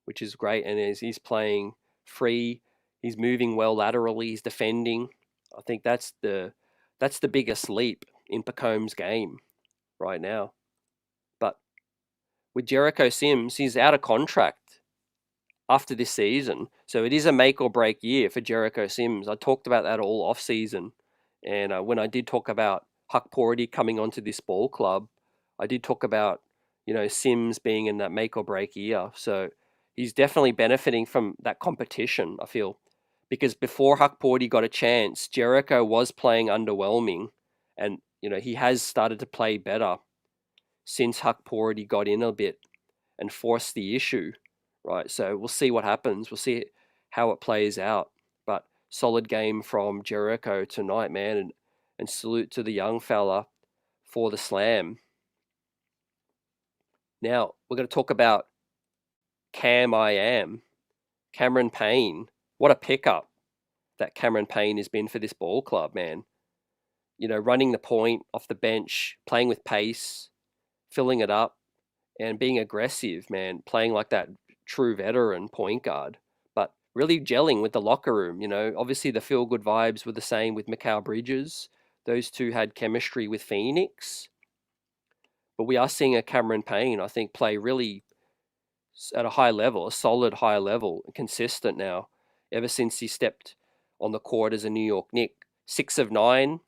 which is great. And he's playing free. He's moving well laterally. He's defending. I think that's the biggest leap in Pacome's game right now. But with Jericho Sims, he's out of contract after this season. So it is a make or break year for Jericho Sims. I talked about that all off season. And when I did talk about Huck Porty coming onto this ball club, I did talk about, Sims being in that make or break year. So he's definitely benefiting from that competition, I feel. Because before Huck Porty got a chance, Jericho was playing underwhelming. And, he has started to play better since Huck Porty got in a bit and forced the issue, right? So we'll see what happens. We'll see how it plays out. But solid game from Jericho tonight, man. And salute to the young fella for the slam. Now, we're going to talk about Cameron Payne. What a pickup that Cameron Payne has been for this ball club, man. Running the point off the bench, playing with pace, filling it up, and being aggressive, man. Playing like that true veteran point guard, but really gelling with the locker room. Obviously the feel good vibes were the same with Mikal Bridges. Those two had chemistry with Phoenix. But we are seeing a Cameron Payne, I think, play really at a high level, a solid high level, consistent now, ever since he stepped on the court as a New York Knick. 6 of 9,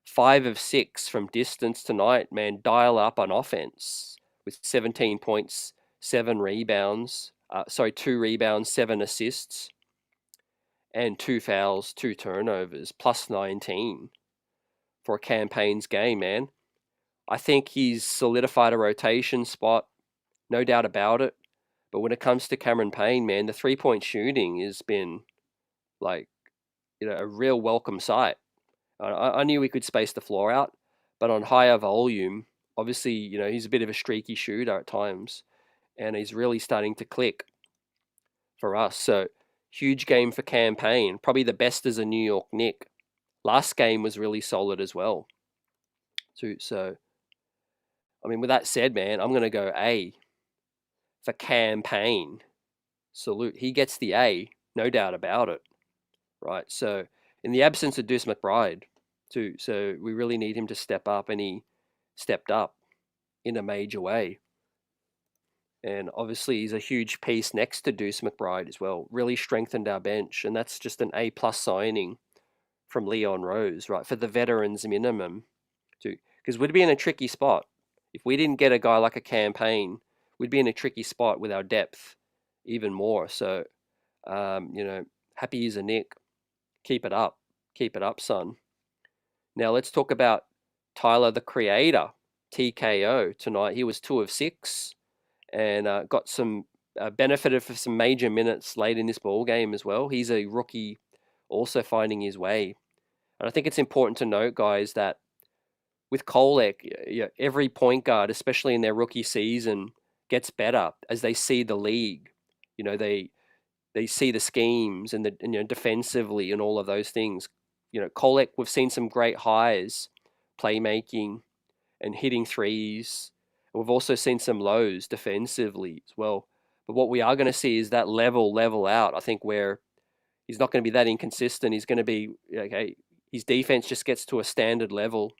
5 of 6 from distance tonight, man. Dial up on offense with 17 points, 7 rebounds. 2 rebounds, 7 assists. and 2 fouls, 2 turnovers, plus 19 for a campaign's game, man. I think he's solidified a rotation spot, no doubt about it. But when it comes to Cameron Payne, man, the 3-point shooting has been like, a real welcome sight. I knew we could space the floor out, but on higher volume, obviously, he's a bit of a streaky shooter at times, and he's really starting to click for us. So huge game for campaign, probably the best as a New York Knick. Last game was really solid as well. So I mean, with that said, man, I'm going to go A for campaign. Salute. He gets the A, no doubt about it. Right. So in the absence of Deuce McBride, too, so we really need him to step up, and he stepped up in a major way. And obviously, he's a huge piece next to Deuce McBride as well. Really strengthened our bench, and that's just an A+ signing from Leon Rose, right? For the veterans minimum, too, because we'd be in a tricky spot if we didn't get a guy like a campaign. We'd be in a tricky spot with our depth, even more. So, happy as a Knick. Keep it up, son. Now let's talk about Tyler the Creator, TKO tonight. He was 2 of 6. And got some benefited for some major minutes late in this ball game as well. He's a rookie, also finding his way. And I think it's important to note, guys, that with Kolek, every point guard, especially in their rookie season, gets better as they see the league. They see the schemes and defensively and all of those things. Kolek, we've seen some great highs, playmaking and hitting threes. We've also seen some lows defensively as well. But what we are going to see is that level out. I think where he's not going to be that inconsistent. He's going to be, okay, his defense just gets to a standard level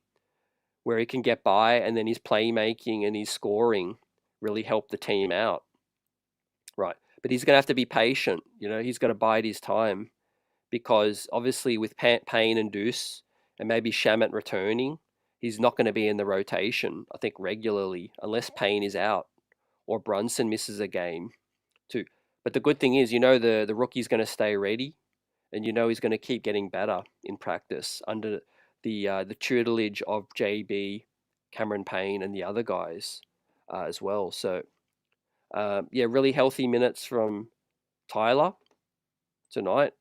where he can get by, and then his playmaking and his scoring really help the team out. Right. But he's going to have to be patient. He's got to bide his time, because obviously with Payne and Deuce and maybe Shamet returning, he's not going to be in the rotation, I think, regularly, unless Payne is out or Brunson misses a game too. But the good thing is, the rookie's going to stay ready, and he's going to keep getting better in practice under the tutelage of JB, Cameron Payne, and the other guys as well. So, really healthy minutes from Tyler tonight,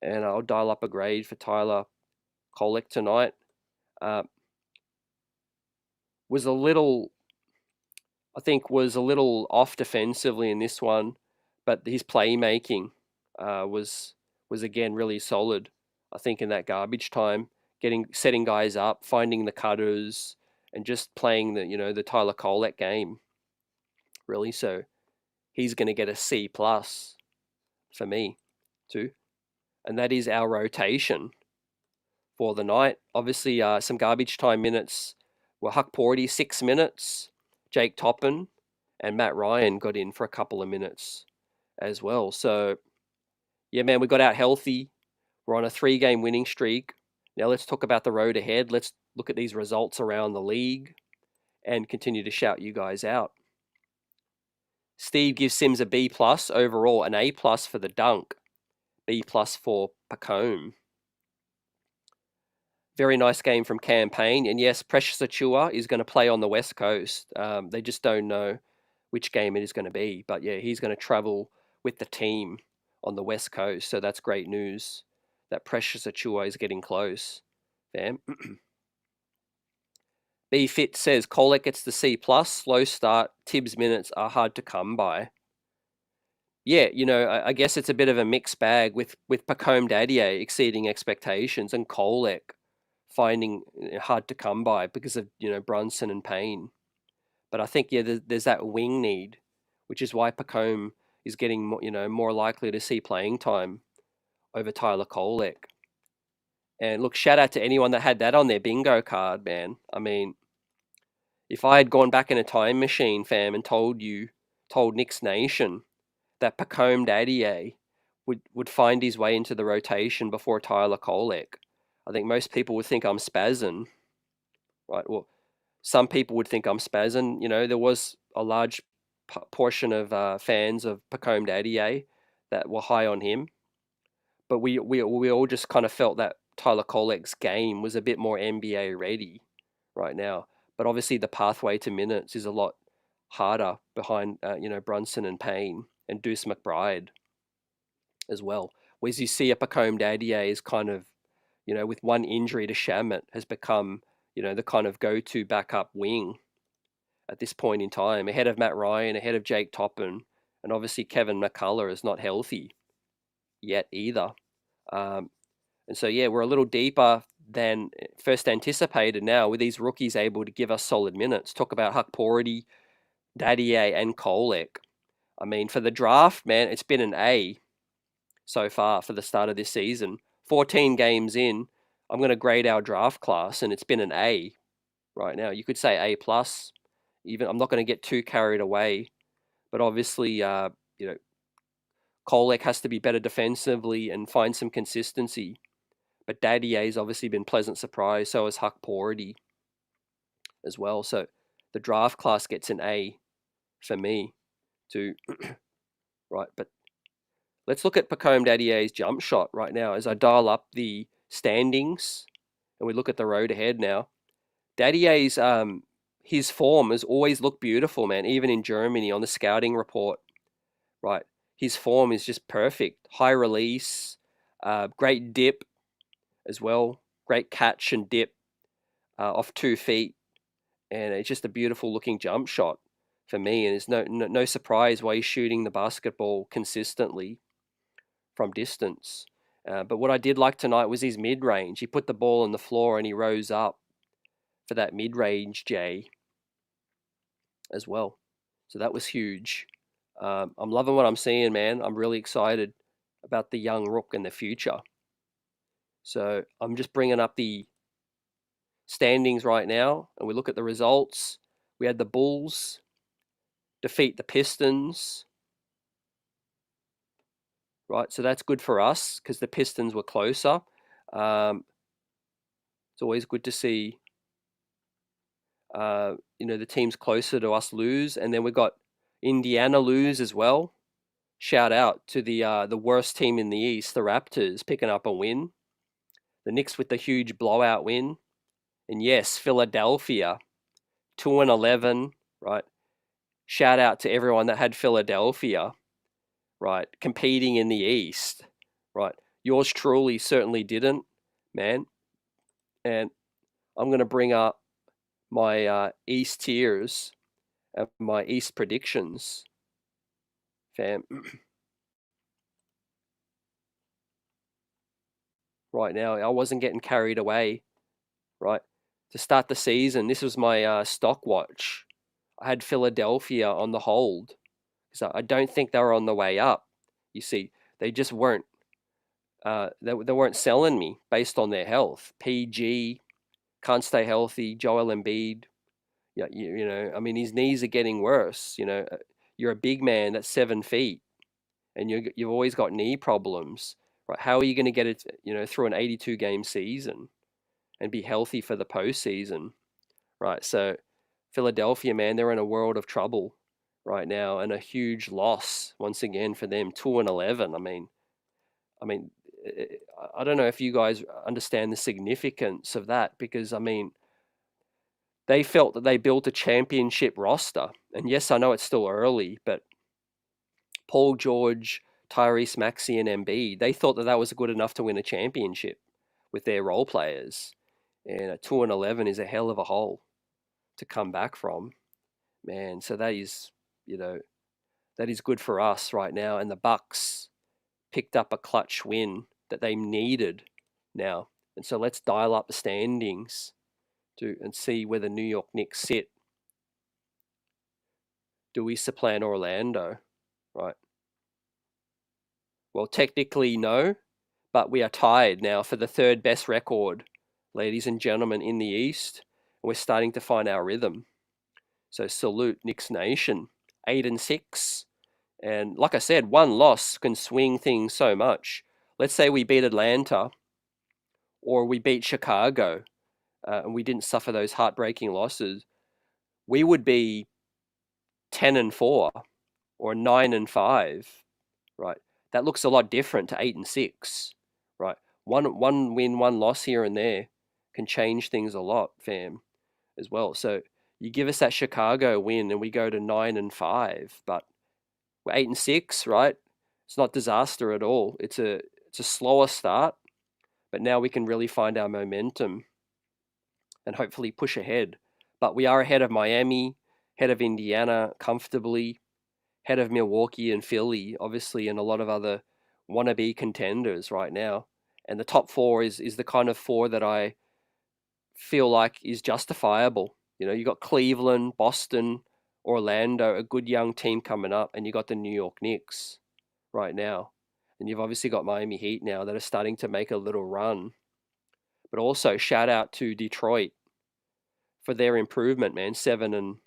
and I'll dial up a grade for Tyler Kolek tonight. Was a little off defensively in this one, but his playmaking was again really solid. I think in that garbage time, setting guys up, finding the cutters, and just playing the Tyler Kolek game, really. So he's going to get a C+ for me too, and that is our rotation for the night. Obviously, some garbage time minutes were Huck Porty, 6 minutes, Jake Toppin, and Matt Ryan got in for a couple of minutes as well. So, yeah, man, we got out healthy. We're on a 3-game winning streak. Now let's talk about the road ahead. Let's look at these results around the league and continue to shout you guys out. Steve gives Sims a B+ overall, an A+ for the dunk, B+ for Pacome. Very nice game from Campaign. And yes, Precious Achua is going to play on the West Coast. They just don't know which game it is going to be. But yeah, he's going to travel with the team on the West Coast. So that's great news that Precious Achua is getting close. Fam. B Fit says Kolek gets the C+, slow start, Tibbs minutes are hard to come by. Yeah, I guess it's a bit of a mixed bag with Pacome Dadier exceeding expectations and Kolek finding hard to come by because of Brunson and Payne. But I think there's that wing need, which is why Pacome is getting more likely to see playing time over Tyler Kolek. And look, shout out to anyone that had that on their bingo card, man. I mean, if I had gone back in a time machine, fam, and told Knicks Nation that Pacome Dadier would find his way into the rotation before Tyler Kolek, I think most people would think I'm spazzing, right? Well, some people would think I'm spazzing. There was a large portion of fans of Pacome Dadier that were high on him. but we all just kind of felt that Tyler Kolek's game was a bit more NBA ready right now. But obviously the pathway to minutes is a lot harder behind Brunson and Payne and Deuce McBride as well. Whereas you see a Pacome Dadier is kind of, with one injury to Shamit, has become, the kind of go-to backup wing at this point in time, ahead of Matt Ryan, ahead of Jake Toppin, and obviously Kevin McCullough is not healthy yet either. And so, yeah, we're a little deeper than first anticipated now with these rookies able to give us solid minutes. Talk about Hukpority, Dadier, and Kolek. I mean, for the draft, man, it's been an A so far for the start of this season. 14 games in, I'm going to grade our draft class, and it's been an A right now. You could say A plus. Even I'm not going to get too carried away, but obviously, Kolek has to be better defensively and find some consistency. But Dadier's obviously been pleasant surprise. So has Hukpority as well. So the draft class gets an A for me too. Right, but let's look at Pacome Dadier's jump shot right now as I dial up the standings and we look at the road ahead now. Dadier's his form has always looked beautiful, man, even in Germany on the scouting report. Right, his form is just perfect. High release, great dip as well, great catch and dip off 2 feet, and it's just a beautiful looking jump shot for me. And it's no surprise why he's shooting the basketball consistently from distance. But what I did like tonight was his mid-range. He put the ball on the floor and he rose up for that mid-range J as well. So that was huge. I'm loving what I'm seeing, man. I'm really excited about the young rook in the future. So I'm just bringing up the standings right now, and we look at the results. We had the Bulls defeat the Pistons. Right, so that's good for us because the Pistons were closer. It's always good to see, the teams closer to us lose, and then we got Indiana lose as well. Shout out to the worst team in the East, the Raptors, picking up a win. The Knicks with the huge blowout win, and yes, Philadelphia, 2-11. Right, shout out to everyone that had Philadelphia. Right, competing in the East. Right, yours truly certainly didn't, man. And I'm going to bring up my East tiers and my East predictions, fam. Right now, I wasn't getting carried away. Right, to start the season, this was my stock watch. I had Philadelphia on the hold because I don't think they were on the way up. You see, they just weren't. They weren't selling me based on their health. PG can't stay healthy. Joel Embiid, yeah, I mean, his knees are getting worse. You're a big man that's 7 feet, and you've always got knee problems. Right? How are you going to get it, through an 82 game season and be healthy for the postseason? Right. So Philadelphia, man, they're in a world of trouble right now, and a huge loss once again for them. 2-11. I mean, I don't know if you guys understand the significance of that, because they felt that they built a championship roster. And yes, I know it's still early, but Paul George, Tyrese Maxey, and Embiid, they thought that that was good enough to win a championship with their role players. And a 2-11 is a hell of a hole to come back from, man. So that is, that is good for us right now. And the Bucks picked up a clutch win that they needed now. And so let's dial up the standings and see where the New York Knicks sit. Do we supplant Orlando? Right. Well, technically no, but we are tied now for the third best record, ladies and gentlemen, in the East. And we're starting to find our rhythm. So salute Knicks Nation. 8-6. And like I said, one loss can swing things so much. Let's say we beat Atlanta or we beat Chicago, and we didn't suffer those heartbreaking losses. We would be 10-4 or 9-5, right? That looks a lot different to 8-6. one win, one loss here and there can change things a lot, fam, as well. So you give us that Chicago win and we go to 9-5, but we're 8-6, right? It's not disaster at all. It's a slower start, but now we can really find our momentum and hopefully push ahead. But we are ahead of Miami, ahead of Indiana comfortably, ahead of Milwaukee and Philly, obviously, and a lot of other wannabe contenders right now. And the top four is the kind of four that I feel like is justifiable. You got Cleveland, Boston, Orlando, a good young team coming up, and you got the New York Knicks right now. And you've obviously got Miami Heat now that are starting to make a little run. But also shout out to Detroit for their improvement, man. 7-9.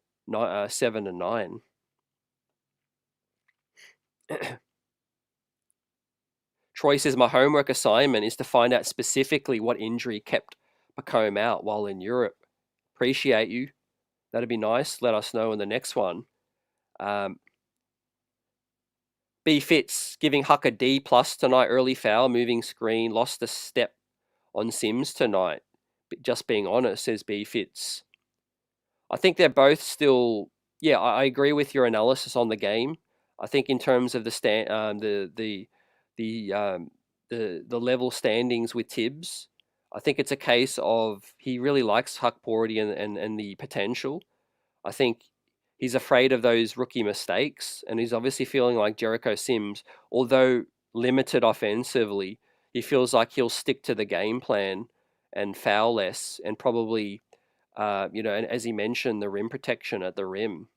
Troy says my homework assignment is to find out specifically what injury kept Pacome out while in Europe. Appreciate you. That'd be nice. Let us know in the next one. B Fits giving Huck a D plus tonight. Early foul, moving screen, lost a step on Sims tonight. Just being honest, says B Fits. I think they're both still. Yeah, I agree with your analysis on the game. I think in terms of the level standings with Tibbs, I think it's a case of he really likes Huck Porty and the potential. I think he's afraid of those rookie mistakes, and he's obviously feeling like Jericho Sims, although limited offensively, he feels like he'll stick to the game plan and foul less, and probably, and as he mentioned, the rim protection at the rim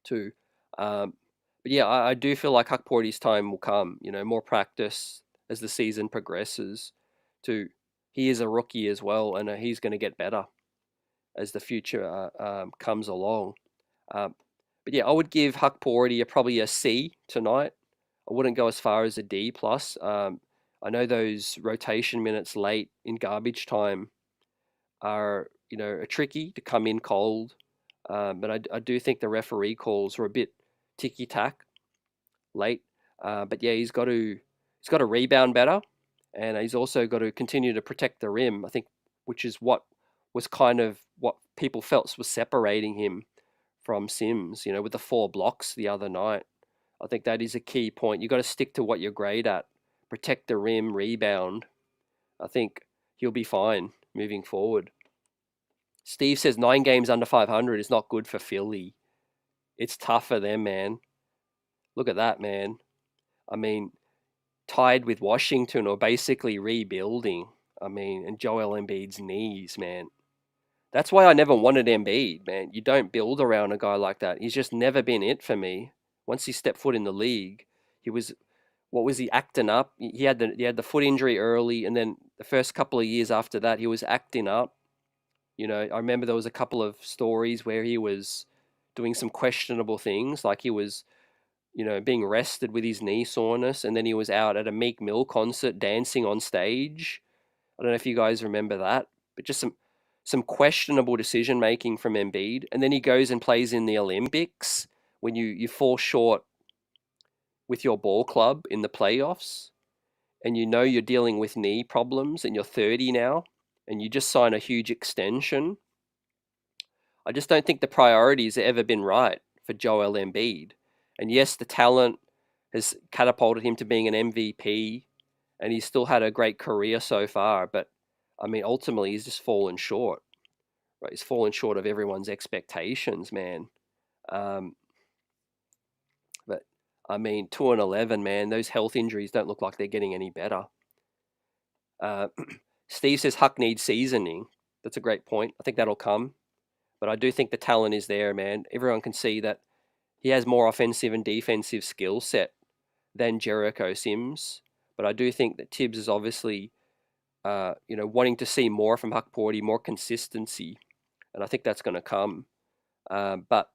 too. But yeah, I do feel like Huck Porty's time will come. More practice as the season progresses. He is a rookie as well, and he's going to get better as the future comes along. But yeah, I would give Huck Porty probably a C tonight. I wouldn't go as far as a D plus. I know those rotation minutes late in garbage time are tricky to come in cold, but I do think the referee calls were a bit ticky tack late. But yeah, he's got to rebound better, and he's also got to continue to protect the rim. I think, which is what was kind of what people felt was separating him from Sims. With the 4 blocks the other night, I think that is a key point. You got to stick to what you're great at, protect the rim, rebound. I think he'll be fine moving forward. Steve says 9 games under 500 is not good for Philly. It's tough for them, man. Look at that, man. I mean, tied with Washington or basically rebuilding. I mean, and Joel Embiid's knees, man. That's why I never wanted Embiid, man. You don't build around a guy like that. He's just never been it for me. Once he stepped foot in the league, he was, what was he acting up? He had the foot injury early, and then the first couple of years after that, he was acting up. I remember there was a couple of stories where he was doing some questionable things, like he was, being arrested with his knee soreness, and then he was out at a Meek Mill concert dancing on stage. I don't know if you guys remember that, but just some questionable decision making from Embiid, and then he goes and plays in the Olympics when you fall short with your ball club in the playoffs, and you're dealing with knee problems, and you're 30 now, and you just sign a huge extension. I just don't think the priorities have ever been right for Joel Embiid. And yes, the talent has catapulted him to being an MVP, and he's still had a great career so far. But I mean, ultimately, he's just fallen short. Right? He's fallen short of everyone's expectations, man. But I mean, 2-11, man. Those health injuries don't look like they're getting any better. Steve says Huck needs seasoning. That's a great point. I think that'll come. But I do think the talent is there, man. Everyone can see that he has more offensive and defensive skill set than Jericho Sims. But I do think that Tibbs is obviously, wanting to see more from Huck Porty, more consistency. And I think that's going to come. But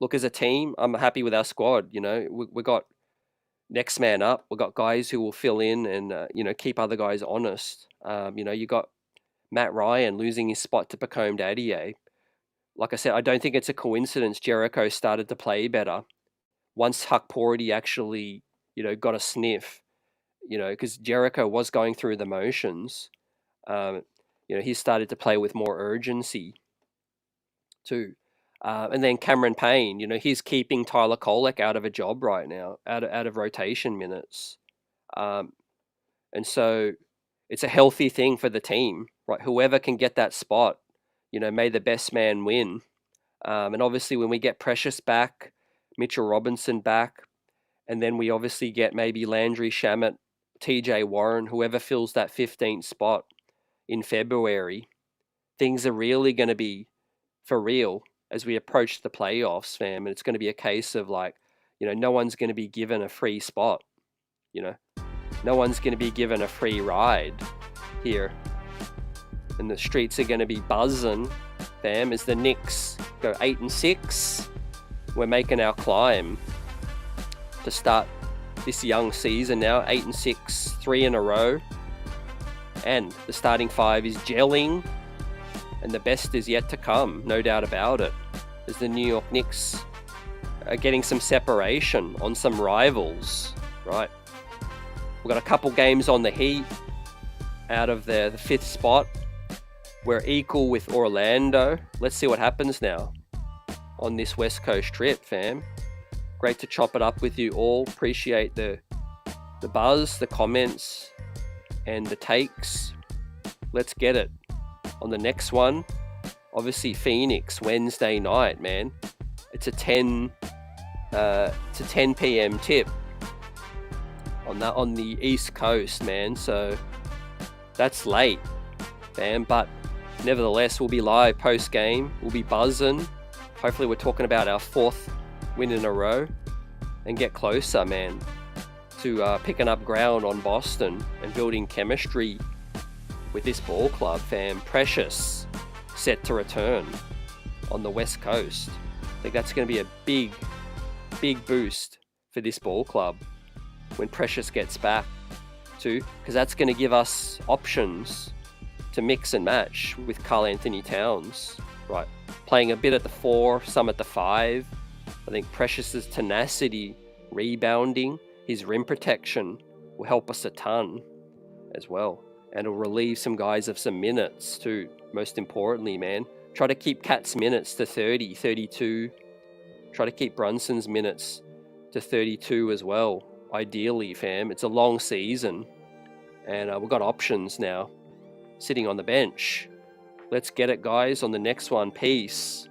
look, as a team, I'm happy with our squad. We got next man up. We got guys who will fill in and, keep other guys honest. You got Matt Ryan losing his spot to Pacome Dadier. Like I said, I don't think it's a coincidence Jericho started to play better once Huck Porty actually, got a sniff you know, because Jericho was going through the motions. You know, he started to play with more urgency too. And then Cameron Payne, you know, he's keeping Tyler Kolek out of a job right now, out of rotation minutes. And so it's a healthy thing for the team, right? Whoever can get that spot, you know, may the best man win. And obviously, when we get Precious back, Mitchell Robinson back, and then we obviously get maybe Landry Shamet, TJ Warren, whoever fills that 15th spot in February, things are really going to be for real as we approach the playoffs, fam. And it's going to be a case of like, you know, no one's going to be given a free spot, you know, no one's going to be given a free ride here. And the streets are going to be buzzing, fam, as the Knicks go 8-6. We're making our climb to start this young season now, 8-6, 3 in a row. And the starting five is gelling, and the best is yet to come, no doubt about it, as the New York Knicks are getting some separation on some rivals, right? We've got a couple games on the Heat out of the 5th spot. We're equal with Orlando. Let's see what happens now on this West Coast trip, fam. Great to chop it up with you all. Appreciate the buzz, the comments, and the takes. Let's get it. On the next one, obviously Phoenix, Wednesday night, man. It's a 10 p.m. tip on the East Coast, man. So that's late, fam. But nevertheless, we'll be live post game. We'll be buzzing. Hopefully, we're talking about our 4th win in a row and get closer, man, to picking up ground on Boston and building chemistry with this ball club, fam. Precious set to return on the West Coast. I think that's going to be a big boost for this ball club when Precious gets back too, because that's going to give us options to mix and match with Karl Anthony Towns, right? Playing a bit at the 4, some at the 5. I think Precious's tenacity, rebounding, his rim protection will help us a ton as well. And it'll relieve some guys of some minutes too, most importantly, man. Try to keep Cat's minutes to 30, 32. Try to keep Brunson's minutes to 32 as well, ideally, fam. It's a long season, and we've got options now sitting on the bench. Let's get it, guys, on the next one. Peace.